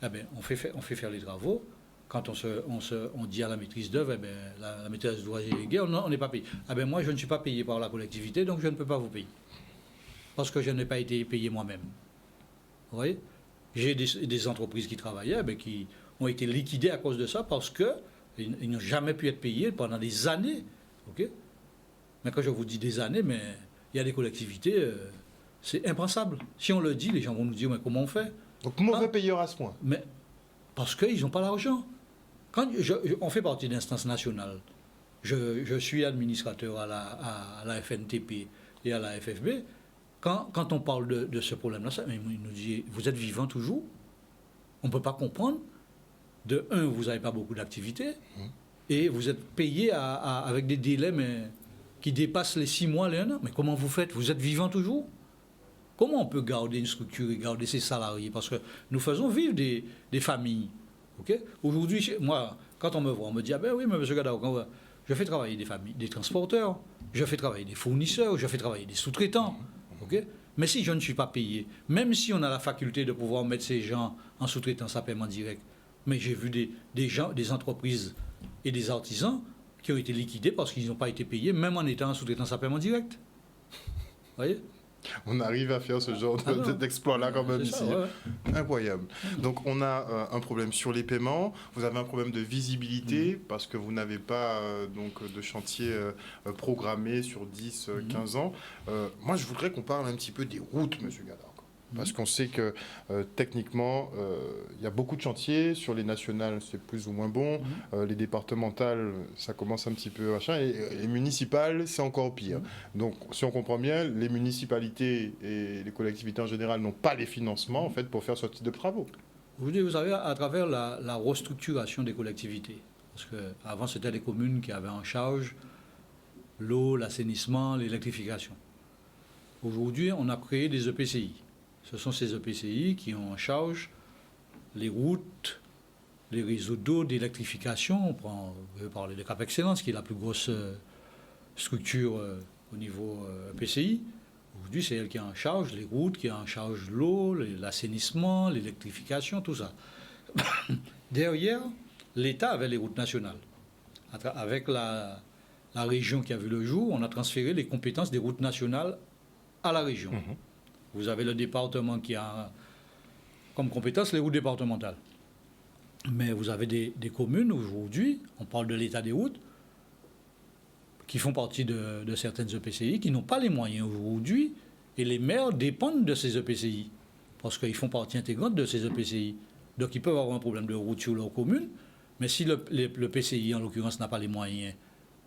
Eh bien, on fait faire les travaux. Quand on dit à la maîtrise d'œuvre, eh bien, la maîtrise d'ouvrage déléguée, on n'est pas payé. Eh bien, moi, je ne suis pas payé par la collectivité, donc je ne peux pas vous payer. Parce que je n'ai pas été payé moi-même. Vous voyez ? J'ai des entreprises qui travaillaient, qui ont été liquidées à cause de ça, parce qu'ils n'ont jamais pu être payés pendant des années. Okay? Mais quand je vous dis des années, mais il y a des collectivités... c'est impensable. Si on le dit, les gens vont nous dire, mais comment on fait ? Donc mauvais payeur à ce point. Mais parce qu'ils n'ont pas l'argent. Quand on fait partie d'instances nationales, je suis administrateur à la FNTP et à la FFB. Quand on parle de ce problème-là, il nous dit, vous êtes vivant toujours ? On ne peut pas comprendre. De un, vous n'avez pas beaucoup d'activités, et vous êtes payé avec des délais qui dépassent les 6 mois, les 1 an. Mais comment vous faites ? Vous êtes vivant toujours ? Comment on peut garder une structure et garder ses salariés ? Parce que nous faisons vivre des familles. Okay ? Aujourd'hui, moi, quand on me voit, on me dit, ah ben oui, mais monsieur Gadarcan, je fais travailler des familles, des transporteurs, je fais travailler des fournisseurs, je fais travailler des sous-traitants. Okay ? Mais si je ne suis pas payé, même si on a la faculté de pouvoir mettre ces gens en sous-traitance à paiement direct, mais j'ai vu des entreprises et des artisans qui ont été liquidés parce qu'ils n'ont pas été payés, même en étant en sous-traitance à paiement direct. Vous voyez ? On arrive à faire ce genre d'exploit-là quand même ici. Incroyable. Donc on a un problème sur les paiements, vous avez un problème de visibilité parce que vous n'avez pas de chantier programmé sur 10, 15 ans. Moi je voudrais qu'on parle un petit peu des routes, monsieur Gadarcan. Parce qu'on sait que techniquement, il y a beaucoup de chantiers. Sur les nationales, c'est plus ou moins bon. Les départementales, ça commence un petit peu machin. Et les municipales, c'est encore pire. Donc, si on comprend bien, les municipalités et les collectivités en général n'ont pas les financements en fait, pour faire ce type de travaux. Aujourd'hui, vous savez, à travers la restructuration des collectivités, parce qu'avant, c'était les communes qui avaient en charge l'eau, l'assainissement, l'électrification. Aujourd'hui, on a créé des EPCI. Ce sont ces EPCI qui ont en charge les routes, les réseaux d'eau, d'électrification. On veut parler de Cap Excellence, qui est la plus grosse structure au niveau EPCI. Aujourd'hui, c'est elle qui a en charge les routes, qui a en charge l'eau, l'assainissement, l'électrification, tout ça. Derrière, l'État avait les routes nationales. Avec la région qui a vu le jour, on a transféré les compétences des routes nationales à la région. Vous avez le département qui a comme compétence les routes départementales. Mais vous avez des communes aujourd'hui, on parle de l'état des routes, qui font partie de certaines EPCI, qui n'ont pas les moyens aujourd'hui, et les maires dépendent de ces EPCI, parce qu'ils font partie intégrante de ces EPCI. Donc ils peuvent avoir un problème de route sur leur commune, mais si le PCI, en l'occurrence, n'a pas les moyens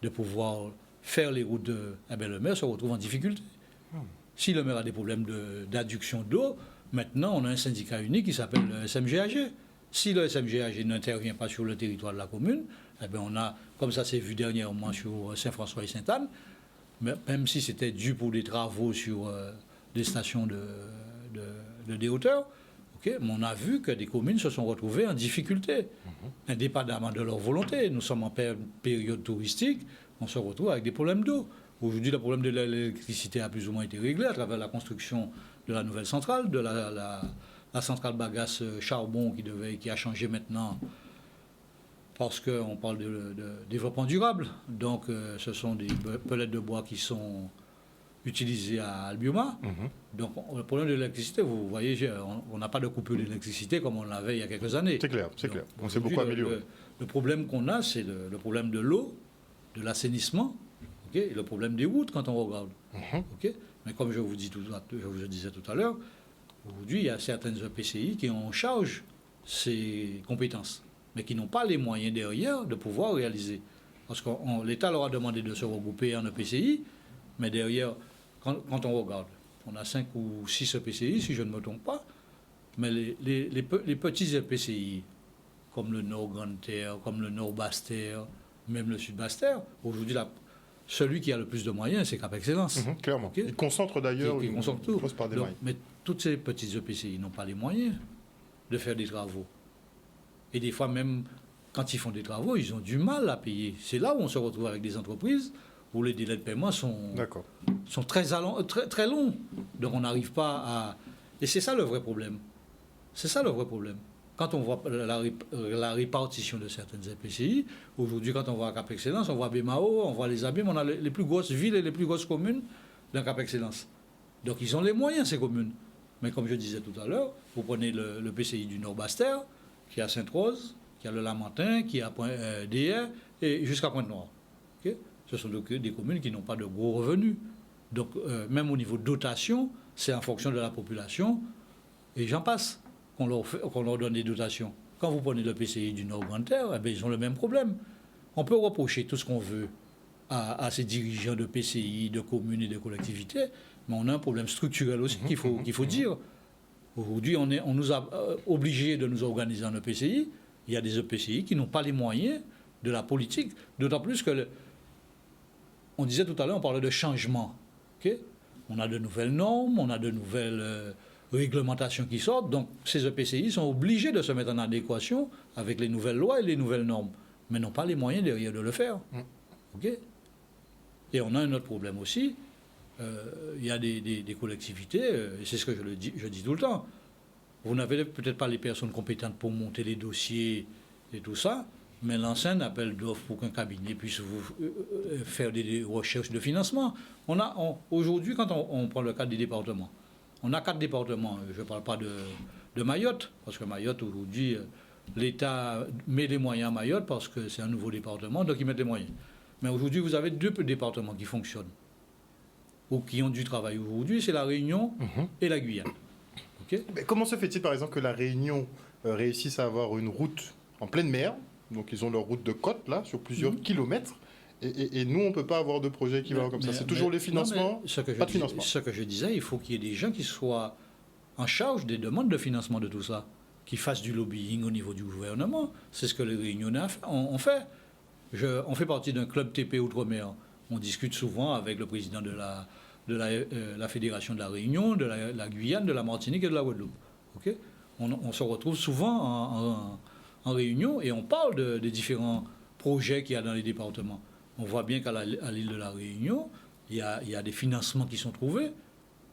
de pouvoir faire les routes, le maire se retrouve en difficulté. Si le maire a des problèmes d'adduction d'eau, maintenant on a un syndicat unique qui s'appelle le SMGAG. Si le SMGAG n'intervient pas sur le territoire de la commune, on a, comme ça s'est vu dernièrement sur Saint-François et Sainte-Anne, même si c'était dû pour des travaux sur des stations de déhauteur, mais on a vu que des communes se sont retrouvées en difficulté, indépendamment de leur volonté. Nous sommes en période touristique, on se retrouve avec des problèmes d'eau. Aujourd'hui, le problème de l'électricité a plus ou moins été réglé à travers la construction de la nouvelle centrale, de la centrale bagasse charbon qui a changé maintenant parce qu'on parle de développement durable. Donc, ce sont des pellets de bois qui sont utilisés à Albioma. Donc, le problème de l'électricité, vous voyez, on n'a pas de coupure d'électricité comme on l'avait il y a quelques années. C'est clair, c'est clair. On s'est beaucoup amélioré. Le problème qu'on a, c'est le problème de l'eau, de l'assainissement, et le problème des routes quand on regarde. Mais comme je vous disais tout à l'heure, aujourd'hui, il y a certaines EPCI qui ont en charge ces compétences, mais qui n'ont pas les moyens derrière de pouvoir réaliser. Parce que l'État leur a demandé de se regrouper en EPCI, mais derrière, quand on regarde, on a 5 ou 6 EPCI, si je ne me trompe pas, mais les petits EPCI, comme le Nord Grande-Terre, comme le Nord Basse-Terre, même le Sud Basse-Terre, aujourd'hui, celui qui a le plus de moyens, c'est Cap Excellence. Clairement. Il concentre d'ailleurs une grosse part des moyens. Mais toutes ces petites EPCI n'ont pas les moyens de faire des travaux. Et des fois, même quand ils font des travaux, ils ont du mal à payer. C'est là où on se retrouve avec des entreprises où les délais de paiement sont très longs. Donc on n'arrive pas à... Et c'est ça le vrai problème. C'est ça le vrai problème. Quand on voit la répartition de certaines EPCI, aujourd'hui, quand on voit Cap Excellence, on voit Bémao, on voit les Abîmes, on a les plus grosses villes et les plus grosses communes dans Cap Excellence. Donc ils ont les moyens, ces communes. Mais comme je disais tout à l'heure, vous prenez le PCI du Nord Basse-Terre, qui a Sainte-Rose, qui a le Lamentin, qui a DR, et jusqu'à Pointe-Noire. Ce sont des communes qui n'ont pas de gros revenus. Donc même au niveau de dotation, c'est en fonction de la population, et j'en passe. Qu'on leur donne des dotations. Quand vous prenez le PCI du Nord-Grande-Terre, ils ont le même problème. On peut reprocher tout ce qu'on veut à ces dirigeants de PCI, de communes et de collectivités, mais on a un problème structurel aussi qu'il faut dire. Aujourd'hui, on nous a obligés de nous organiser en EPCI. Il y a des EPCI qui n'ont pas les moyens de la politique, d'autant plus que, on disait tout à l'heure, on parlait de changement. On a de nouvelles normes, on a de nouvelles... réglementations qui sortent, donc ces EPCI sont obligés de se mettre en adéquation avec les nouvelles lois et les nouvelles normes, mais n'ont pas les moyens derrière de le faire. Et on a un autre problème aussi, il y a des collectivités, et c'est ce que je dis tout le temps, vous n'avez peut-être pas les personnes compétentes pour monter les dossiers et tout ça, mais lancez un appel d'offres pour qu'un cabinet puisse vous faire des recherches de financement. Aujourd'hui, quand on prend le cas des départements, on a 4 départements. Je ne parle pas de Mayotte, parce que Mayotte, aujourd'hui, l'État met les moyens à Mayotte parce que c'est un nouveau département, donc ils mettent les moyens. Mais aujourd'hui, vous avez 2 départements qui fonctionnent, ou qui ont du travail aujourd'hui, c'est la Réunion et la Guyane. Mais comment se fait-il, par exemple, que la Réunion réussisse à avoir une route en pleine mer, donc ils ont leur route de côte, là, sur plusieurs kilomètres, et nous, on ne peut pas avoir de projet équivalent comme ça. C'est toujours les financements, pas de financement. Ce que je disais, il faut qu'il y ait des gens qui soient en charge des demandes de financement de tout ça, qui fassent du lobbying au niveau du gouvernement. C'est ce que les Réunionnais ont fait. On fait partie d'un club TP Outre-mer. On discute souvent avec le président de la Fédération de la Réunion, de la Guyane, de la Martinique et de la Guadeloupe. On se retrouve souvent en réunion et on parle des différents projets qu'il y a dans les départements. On voit bien qu'à l'île de la Réunion, il y a des financements qui sont trouvés.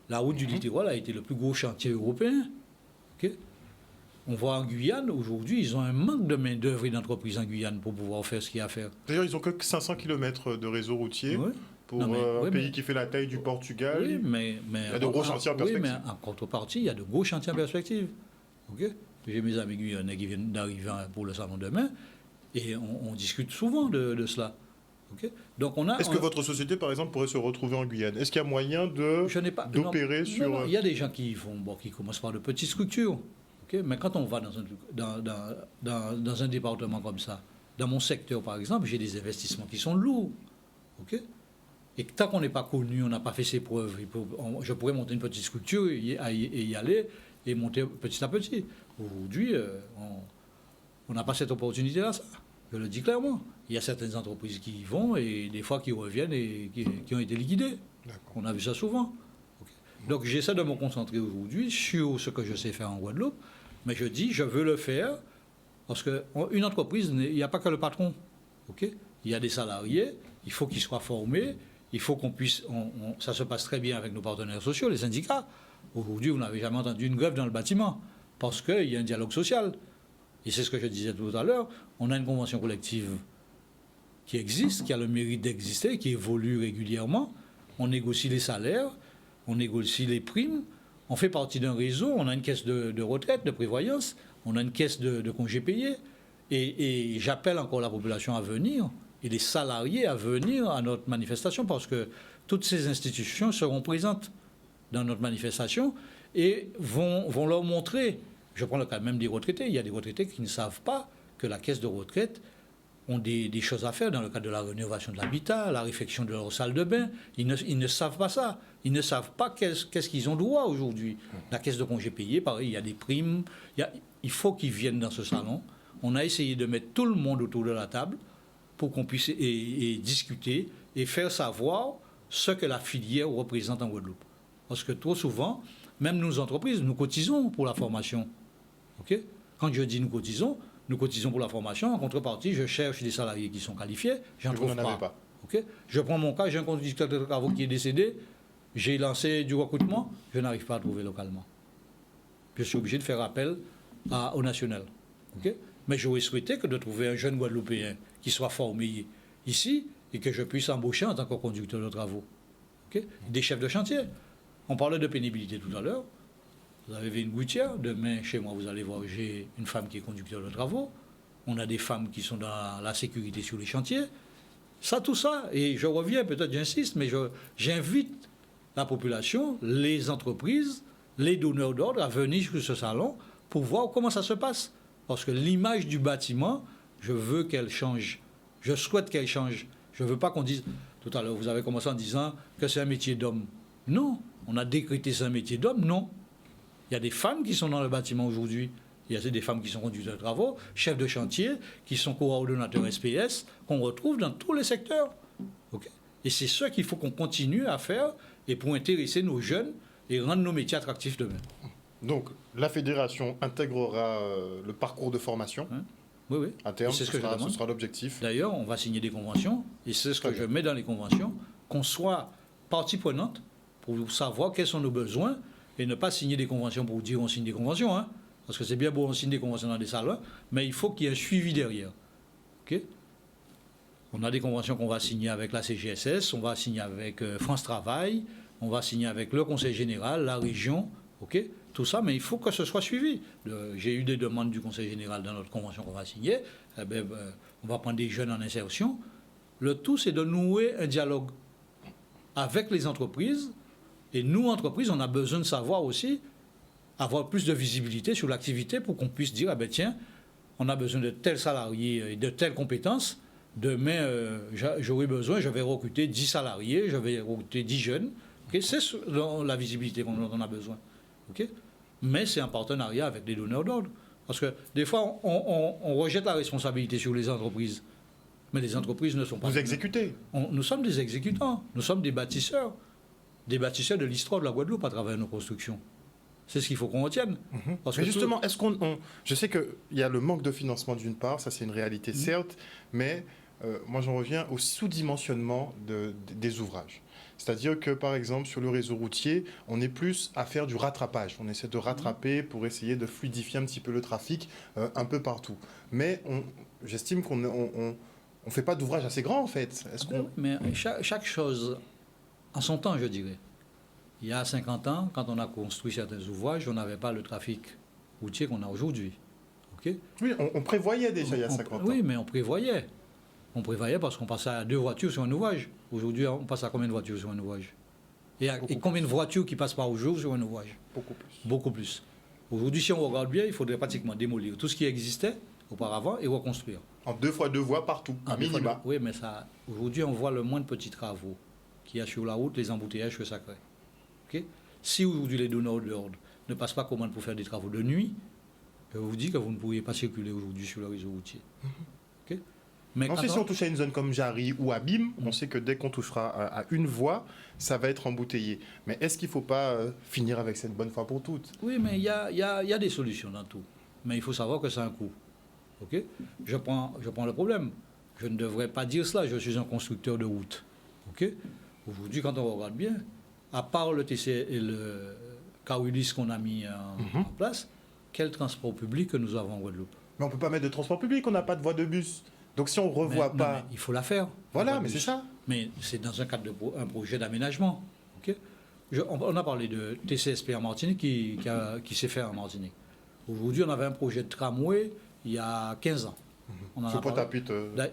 La route du littoral a été le plus gros chantier européen. On voit en Guyane, aujourd'hui, ils ont un manque de main-d'œuvre et d'entreprises en Guyane pour pouvoir faire ce qu'il y a à faire. D'ailleurs, ils ont que 500 km de réseau routier. Oui. Pour un pays qui fait la taille du Portugal. Oui, mais il y a de gros chantiers en perspective. Oui, mais en contrepartie, il y a de gros chantiers en perspective. Okay. J'ai mes amis guyanais qui viennent d'arriver pour le salon demain et on discute souvent de cela. Okay. Donc est-ce que votre société, par exemple, pourrait se retrouver en Guyane? Est-ce qu'il y a moyen d'opérer sur... Non, il y a des gens qui commencent par de petites structures. Okay. Mais quand on va dans un département comme ça, dans mon secteur, par exemple, j'ai des investissements qui sont lourds. Okay. Et tant qu'on n'est pas connu, on n'a pas fait ses preuves, je pourrais monter une petite structure et y aller et monter petit à petit. Aujourd'hui, on n'a pas cette opportunité-là, ça. Je le dis clairement. Il y a certaines entreprises qui y vont et des fois qui reviennent et qui ont été liquidées. On a vu ça souvent. Okay. Donc j'essaie de me concentrer aujourd'hui sur ce que je sais faire en Guadeloupe, mais je dis, je veux le faire parce qu'une entreprise, il n'y a pas que le patron. Okay. Il y a des salariés, il faut qu'ils soient formés. Il faut qu'on puisse... ça se passe très bien avec nos partenaires sociaux, les syndicats. Aujourd'hui, vous n'avez jamais entendu une grève dans le bâtiment parce qu'il y a un dialogue social. Et c'est ce que je disais tout à l'heure. On a une convention collective qui existe, qui a le mérite d'exister, qui évolue régulièrement. On négocie les salaires, on négocie les primes. On fait partie d'un réseau. On a une caisse de retraite, de prévoyance. On a une caisse de congés payés. Et j'appelle encore la population à venir et les salariés à venir à notre manifestation parce que toutes ces institutions seront présentes dans notre manifestation et vont leur montrer, je prends le cas même des retraités, il y a des retraités qui ne savent pas que la caisse de retraite ont des choses à faire dans le cadre de la rénovation de l'habitat, la réfection de leur salle de bain, ils ne savent pas ça, ils ne savent pas qu'est-ce qu'ils ont droit aujourd'hui. La caisse de congés payés, pareil, il y a des primes, il faut qu'ils viennent dans ce salon. On a essayé de mettre tout le monde autour de la table pour qu'on puisse et discuter et faire savoir ce que la filière représente en Guadeloupe. Parce que trop souvent, même nos entreprises, nous cotisons pour la formation. Okay. Quand je dis nous cotisons pour la formation. En contrepartie, je cherche des salariés qui sont qualifiés, j'en trouve pas. Okay. Je prends mon cas, j'ai un conducteur de travaux qui est décédé, j'ai lancé du recrutement, je n'arrive pas à trouver localement. Je suis obligé de faire appel au national. Okay. Mais j'aurais souhaité que de trouver un jeune Guadeloupéen qui soit formé ici et que je puisse embaucher en tant que conducteur de travaux. Okay. Des chefs de chantier. On parlait de pénibilité tout à l'heure. Vous avez une gouttière. Demain, chez moi, vous allez voir, j'ai une femme qui est conducteur de travaux. On a des femmes qui sont dans la sécurité sur les chantiers. Ça, tout ça. Et je reviens, peut-être j'insiste, mais j'invite la population, les entreprises, les donneurs d'ordre à venir sur ce salon pour voir comment ça se passe. Parce que l'image du bâtiment, je veux qu'elle change. Je souhaite qu'elle change. Je ne veux pas qu'on dise... Tout à l'heure, vous avez commencé en disant que c'est un métier d'homme. Non. On a décrété c'est un métier d'homme. Non. Il y a des femmes qui sont dans le bâtiment aujourd'hui. Il y a des femmes qui sont conducteurs de travaux, chefs de chantier, qui sont coordonnateurs SPS, qu'on retrouve dans tous les secteurs. Okay. Et c'est ce qu'il faut qu'on continue à faire et pour intéresser nos jeunes et rendre nos métiers attractifs demain. Donc, la fédération intégrera le parcours de formation. Oui, oui. À terme, ce sera l'objectif. D'ailleurs, on va signer des conventions, et c'est ce que je mets dans les conventions, qu'on soit partie prenante pour savoir quels sont nos besoins, et ne pas signer des conventions pour dire on signe des conventions, hein, parce que c'est bien beau, on signe des conventions dans des salons, mais il faut qu'il y ait un suivi derrière. Okay. On a des conventions qu'on va signer avec la CGSS, on va signer avec France Travail, on va signer avec le Conseil général, la région, ok, tout ça, mais il faut que ce soit suivi. J'ai eu des demandes du Conseil général dans notre convention qu'on va signer. On va prendre des jeunes en insertion. Le tout, c'est de nouer un dialogue avec les entreprises. Et nous, entreprises, on a besoin de savoir aussi, avoir plus de visibilité sur l'activité pour qu'on puisse dire, tiens, on a besoin de tels salariés et de telles compétences. Demain, j'aurai besoin, je vais recruter 10 salariés, je vais recruter 10 jeunes. Okay, c'est la visibilité dont on a besoin. Okay. Mais c'est un partenariat avec les donneurs d'ordre. Parce que des fois, on rejette la responsabilité sur les entreprises. Mais les entreprises ne sont pas... Vous exécutez. Nous sommes des exécutants. Nous sommes des bâtisseurs. Des bâtisseurs de l'histoire de la Guadeloupe à travers nos constructions. C'est ce qu'il faut qu'on retienne. Parce mais que justement, est-ce qu'on... Je sais qu'il y a le manque de financement d'une part, ça c'est une réalité certes, mais moi j'en reviens au sous-dimensionnement des ouvrages. C'est-à-dire que, par exemple, sur le réseau routier, on est plus à faire du rattrapage. On essaie de rattraper pour essayer de fluidifier un petit peu le trafic un peu partout. Mais j'estime qu'on ne fait pas d'ouvrage assez grand, en fait. Mais chaque chose en son temps, je dirais. Il y a 50 ans, quand on a construit certains ouvrages, on n'avait pas le trafic routier qu'on a aujourd'hui. Okay. Oui, on prévoyait déjà il y a 50 ans. Oui, mais on prévoyait. On prévoyait parce qu'on passait à 2 voitures sur un ouvrage. Aujourd'hui, on passe à combien de voitures sur un ouvrage? Et combien de voitures qui passent par jour sur un ouvrage? Beaucoup plus. Beaucoup plus. Aujourd'hui, si on regarde bien, il faudrait pratiquement démolir tout ce qui existait auparavant et reconstruire. En 2 fois 2 voies partout, à minima. Oui, mais aujourd'hui, on voit le moins de petits travaux qu'il y a sur la route, les embouteillages que ça crée. Okay? Si aujourd'hui les donneurs d'ordre ne passent pas commande pour faire des travaux de nuit, je vous dis que vous ne pourriez pas circuler aujourd'hui sur le réseau routier. Okay? Mais si on touche à une zone comme Jarry ou Abîme, on sait que dès qu'on touchera à une voie, ça va être embouteillé. Mais est-ce qu'il ne faut pas finir avec cette bonne fois pour toutes? Oui, mais il y a des solutions dans tout. Mais il faut savoir que c'est un coût. Okay? Je prends le problème. Je ne devrais pas dire cela, je suis un constructeur de route. Okay? Aujourd'hui, quand on regarde bien, à part le TC et le Carulis qu'on a mis en place, quel transport public que nous avons en Guadeloupe? Mais on ne peut pas mettre de transport public, on n'a pas de voie de bus. Donc si on ne revoit pas... Non, mais il faut la faire. Voilà, mais c'est ça. Mais c'est dans un cadre d'un projet d'aménagement. Okay? On a parlé de TCSP en Martinique qui s'est fait en Martinique. Aujourd'hui, on avait un projet de tramway il y a 15 ans.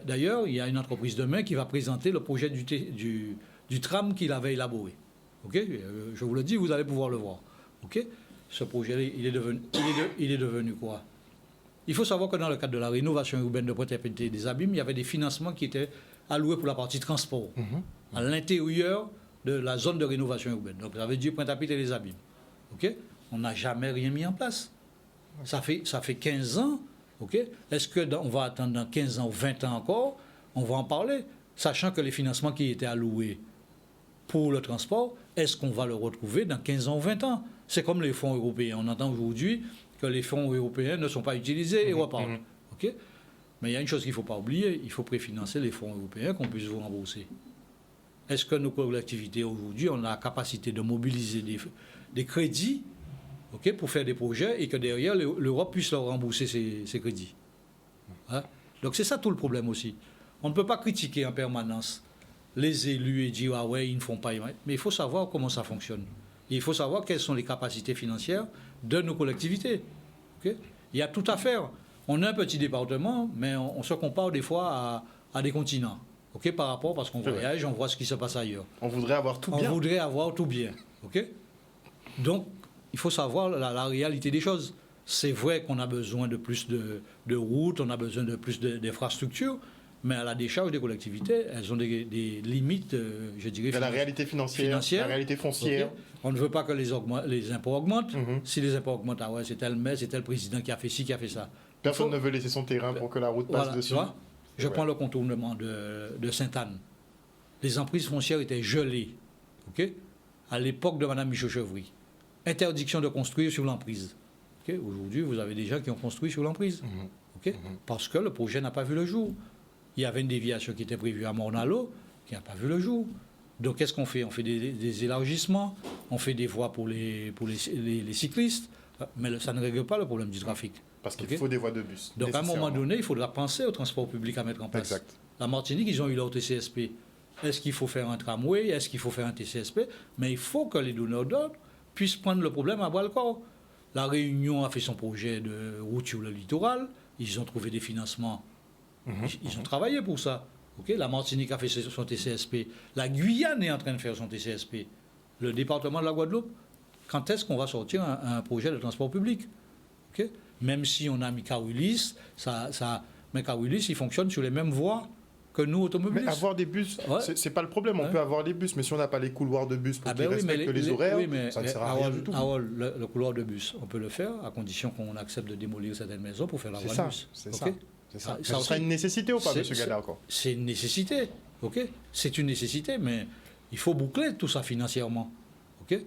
D'ailleurs, il y a une entreprise demain qui va présenter le projet du tram qu'il avait élaboré. Okay? Je vous le dis, vous allez pouvoir le voir. Okay? Ce projet, il est devenu quoi? Il faut savoir que dans le cadre de la rénovation urbaine de Pointe-à-Pitre des Abîmes, il y avait des financements qui étaient alloués pour la partie transport, à l'intérieur de la zone de rénovation urbaine. Donc, ça veut dire Pointe-à-Pitre et les Abîmes. Okay? On n'a jamais rien mis en place. Ça fait 15 ans. Okay? Est-ce qu'on va attendre dans 15 ans ou 20 ans encore? On va en parler, sachant que les financements qui étaient alloués pour le transport, est-ce qu'on va le retrouver dans 15 ans ou 20 ans? C'est comme les fonds européens. On entend aujourd'hui que les fonds européens ne sont pas utilisés et repartent. Okay? Mais il y a une chose qu'il ne faut pas oublier, il faut préfinancer les fonds européens qu'on puisse vous rembourser. Est-ce que nos collectivités aujourd'hui ont la capacité de mobiliser des crédits pour faire des projets et que derrière l'Europe puisse leur rembourser ces crédits? Hein? Donc c'est ça tout le problème aussi. On ne peut pas critiquer en permanence les élus et dire « Ah ouais, ils ne font pas ». Mais il faut savoir comment ça fonctionne. Et il faut savoir quelles sont les capacités financières de nos collectivités. Okay? Il y a tout à faire. On a un petit département, mais on se compare des fois à des continents. Okay? Par rapport, parce qu'on voyage, on voit ce qui se passe ailleurs. On voudrait avoir tout bien. On voudrait avoir tout bien. Okay? Donc, il faut savoir la réalité des choses. C'est vrai qu'on a besoin de plus de routes, on a besoin de plus d'infrastructures, mais à la décharge des collectivités, elles ont des limites, je dirais... La réalité financière, la réalité foncière. Okay. On ne veut pas que les impôts augmentent. Si les impôts augmentent, ah ouais, c'est tel maire, c'est tel président qui a fait ci, qui a fait ça. Personne ne veut laisser son terrain pour que la route passe dessus. Je prends le contournement de Sainte-Anne. Les emprises foncières étaient gelées, okay, à l'époque de Mme Michaud-Chevry. Interdiction de construire sur l'emprise. Okay. Aujourd'hui, vous avez des gens qui ont construit sur l'emprise. Okay, parce que le projet n'a pas vu le jour. Il y avait une déviation qui était prévue à Mornalo, qui n'a pas vu le jour. Donc, qu'est-ce qu'on fait? On fait des élargissements, on fait des voies pour les cyclistes, mais ça ne règle pas le problème du trafic. Parce qu'il faut des voies de bus. Donc, à un moment donné, il faudra penser au transport public à mettre en place. Exact. La Martinique, ils ont eu leur TCSP. Est-ce qu'il faut faire un tramway? Est-ce qu'il faut faire un TCSP? Mais il faut que les donneurs d'ordre puissent prendre le problème à bras-le-corps. La Réunion a fait son projet de route sur le littoral. Ils ont trouvé des financements. Ils ont travaillé pour ça. Okay? La Martinique a fait son TCSP. La Guyane est en train de faire son TCSP. Le département de la Guadeloupe, quand est-ce qu'on va sortir un projet de transport public? Okay? Même si on a mis Carulis, mais Carulis, il fonctionne sur les mêmes voies que nous, automobilistes. Mais avoir des bus, c'est pas le problème. On peut avoir des bus, mais si on n'a pas les couloirs de bus pour qu'ils respectent les horaires, ça ne sert à rien du tout. Le couloir de bus, on peut le faire à condition qu'on accepte de démolir certaines maisons pour faire la voie de bus. C'est ça. Ça sera une nécessité ou pas, M. Gada, encore? C'est une nécessité, ok? C'est une nécessité, mais il faut boucler tout ça financièrement, ok?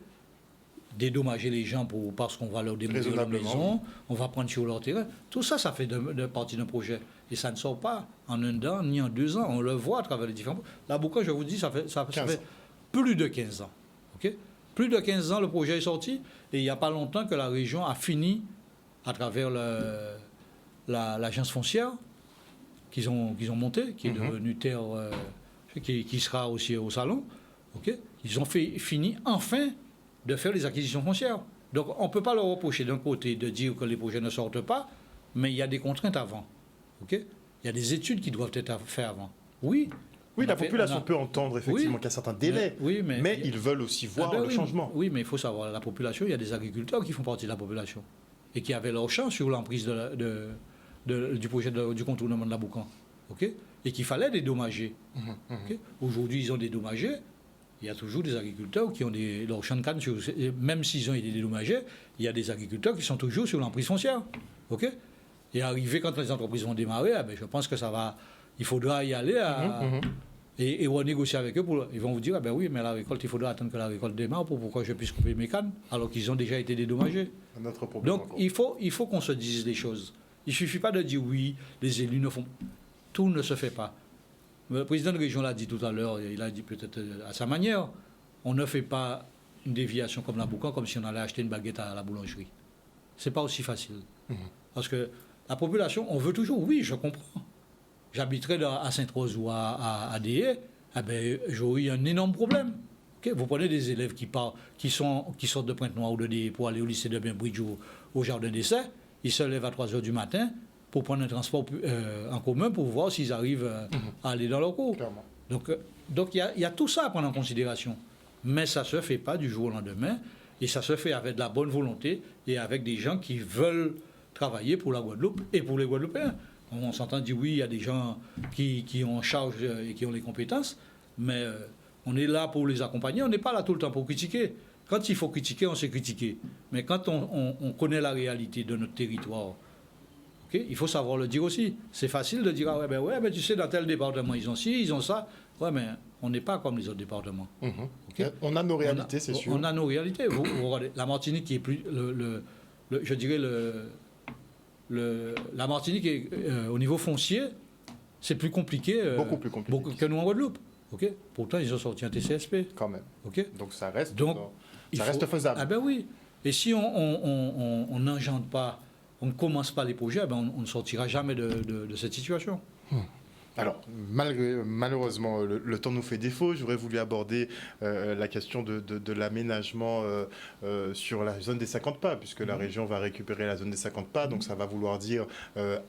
Dédommager les gens parce qu'on va leur démolir leur maison, on va prendre sur leur terrain. Tout ça, ça fait partie d'un projet. Et ça ne sort pas en un an, ni en 2 ans. On le voit à travers les différents... La Bouca, je vous dis, ça fait plus de 15 ans. Okay, plus de 15 ans, le projet est sorti, et il n'y a pas longtemps que la région a fini, à travers l'agence foncière qu'ils ont montée, qui est devenue terre, qui sera aussi au salon. Okay, ils ont fini enfin de faire les acquisitions foncières. Donc on ne peut pas leur reprocher d'un côté de dire que les projets ne sortent pas, mais il y a des contraintes avant. Okay, il y a des études qui doivent être faites avant. Oui, la population peut entendre effectivement qu'il y a certains délais, mais ils veulent aussi voir le changement. Oui, mais il faut savoir, la population, il y a des agriculteurs qui font partie de la population et qui avaient leur champ sur l'emprise du projet du contournement de la Boucan. Okay, et qu'il fallait dédommager. Okay, aujourd'hui, ils ont dédommagé. Il y a toujours des agriculteurs qui ont leurs champs de canne, même s'ils ont été dédommagés, il y a des agriculteurs qui sont toujours sur l'emprise foncière. Okay, et arrivé quand les entreprises vont démarrer, je pense que il faudra y aller et renégocier avec eux. Ils vont vous dire, oui, mais la récolte, il faudra attendre que la récolte démarre pour que je puisse couper mes cannes, alors qu'ils ont déjà été dédommagés. Notre problème. Donc il faut qu'on se dise les choses. Il ne suffit pas de dire oui, les élus ne font... Tout ne se fait pas. Le président de région l'a dit tout à l'heure, il a dit peut-être à sa manière, on ne fait pas une déviation comme la Boucan, comme si on allait acheter une baguette à la boulangerie. Ce n'est pas aussi facile. Parce que la population, on veut toujours, oui, je comprends. J'habiterais à Sainte-Rose ou à Déhé, j'aurais eu un énorme problème. Okay, vous prenez des élèves qui sortent de Pointe-Noire ou de Déhé pour aller au lycée de Bainbridge ou au Jardin d'Essai, ils se lèvent à 3 h du matin pour prendre un transport en commun pour voir s'ils arrivent à aller dans leur cours. Clairement. Donc il y a tout ça à prendre en considération. Mais ça ne se fait pas du jour au lendemain, et ça se fait avec de la bonne volonté et avec des gens qui veulent travailler pour la Guadeloupe et pour les Guadeloupéens. On s'entend dire oui, il y a des gens qui ont en charge et qui ont les compétences, mais on est là pour les accompagner, on n'est pas là tout le temps pour critiquer. Quand il faut critiquer, on sait critiquer. Mais quand on connaît la réalité de notre territoire, okay, il faut savoir le dire aussi. C'est facile de dire, tu sais, dans tel département, ils ont ci, ils ont ça. Ouais, mais on n'est pas comme les autres départements. Okay, on a nos réalités, c'est sûr. On a nos réalités. Vous regardez, la Martinique qui est plus... je dirais la Martinique, est, au niveau foncier, c'est plus compliqué, beaucoup plus compliqué que nous en Guadeloupe. Okay, pourtant, ils ont sorti un TCSP. Quand même. Okay, donc ça reste, reste faisable. Ah ben oui. Et si on n'engendre pas, on ne commence pas les projets, on ne sortira jamais de cette situation. Alors, malheureusement, le temps nous fait défaut. J'aurais voulu aborder la question de l'aménagement sur la zone des 50 pas, puisque la région va récupérer la zone des 50 pas. Donc, ça va vouloir dire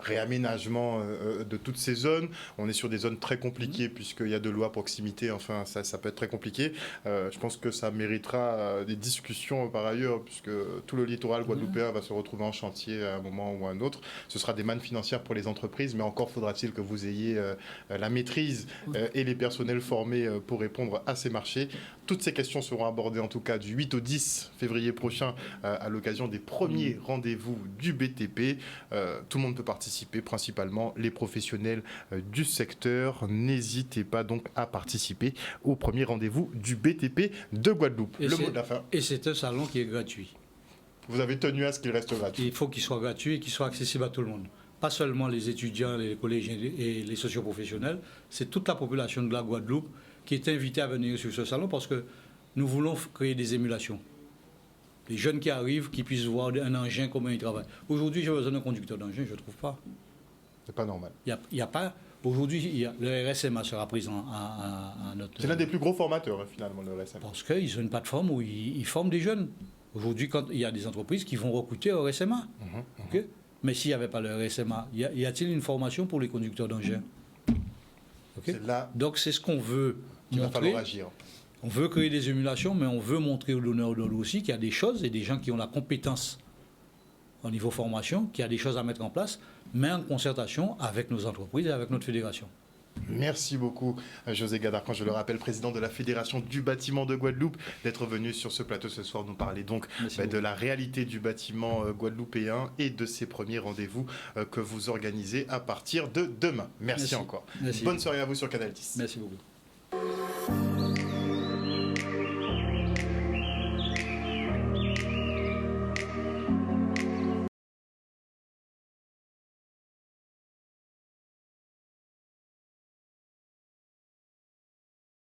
réaménagement de toutes ces zones. On est sur des zones très compliquées, puisqu'il y a de l'eau à proximité. Enfin, ça peut être très compliqué. Je pense que ça méritera des discussions par ailleurs, puisque tout le littoral guadeloupéen va se retrouver en chantier à un moment ou à un autre. Ce sera des mannes financières pour les entreprises, mais encore faudra-t-il que vous ayez la maîtrise et les personnels formés pour répondre à ces marchés. Toutes ces questions seront abordées en tout cas du 8 au 10 février prochain à l'occasion des premiers rendez-vous du BTP. Tout le monde peut participer, principalement les professionnels du secteur. N'hésitez pas donc à participer au premier rendez-vous du BTP de Guadeloupe. Le mot de la fin. Et c'est un salon qui est gratuit. Vous avez tenu à ce qu'il reste gratuit. Il faut qu'il soit gratuit et qu'il soit accessible à tout le monde. Pas seulement les étudiants, les collégiens et les socioprofessionnels, c'est toute la population de la Guadeloupe qui est invitée à venir sur ce salon parce que nous voulons créer des émulations. Les jeunes qui arrivent, qui puissent voir un engin, comment il travaille. Aujourd'hui, j'ai besoin d'un conducteur d'engin, je ne trouve pas. C'est pas normal. Il y a pas. Aujourd'hui, le RSMA sera présent à notre... C'est l'un des plus gros formateurs, finalement, le RSMA. Parce qu'ils ont une plateforme où ils forment des jeunes. Aujourd'hui, quand il y a des entreprises qui vont recruter au RSMA. Okay, mais s'il n'y avait pas le RSMA, y a-t-il une formation pour les conducteurs d'engins? Okay. Donc c'est ce qu'on veut montrer. Il va falloir agir. On veut créer des émulations, mais on veut montrer aux donneurs d'ordre aussi qu'il y a des choses et des gens qui ont la compétence au niveau formation, qu'il y a des choses à mettre en place, mais en concertation avec nos entreprises et avec notre fédération. Merci beaucoup, José Gadarcan, je le rappelle, président de la Fédération du bâtiment de Guadeloupe, d'être venu sur ce plateau ce soir nous parler donc de la réalité du bâtiment guadeloupéen et de ces premiers rendez-vous que vous organisez à partir de demain. Merci encore. Merci. Bonne soirée à vous sur Canal 10. Merci beaucoup.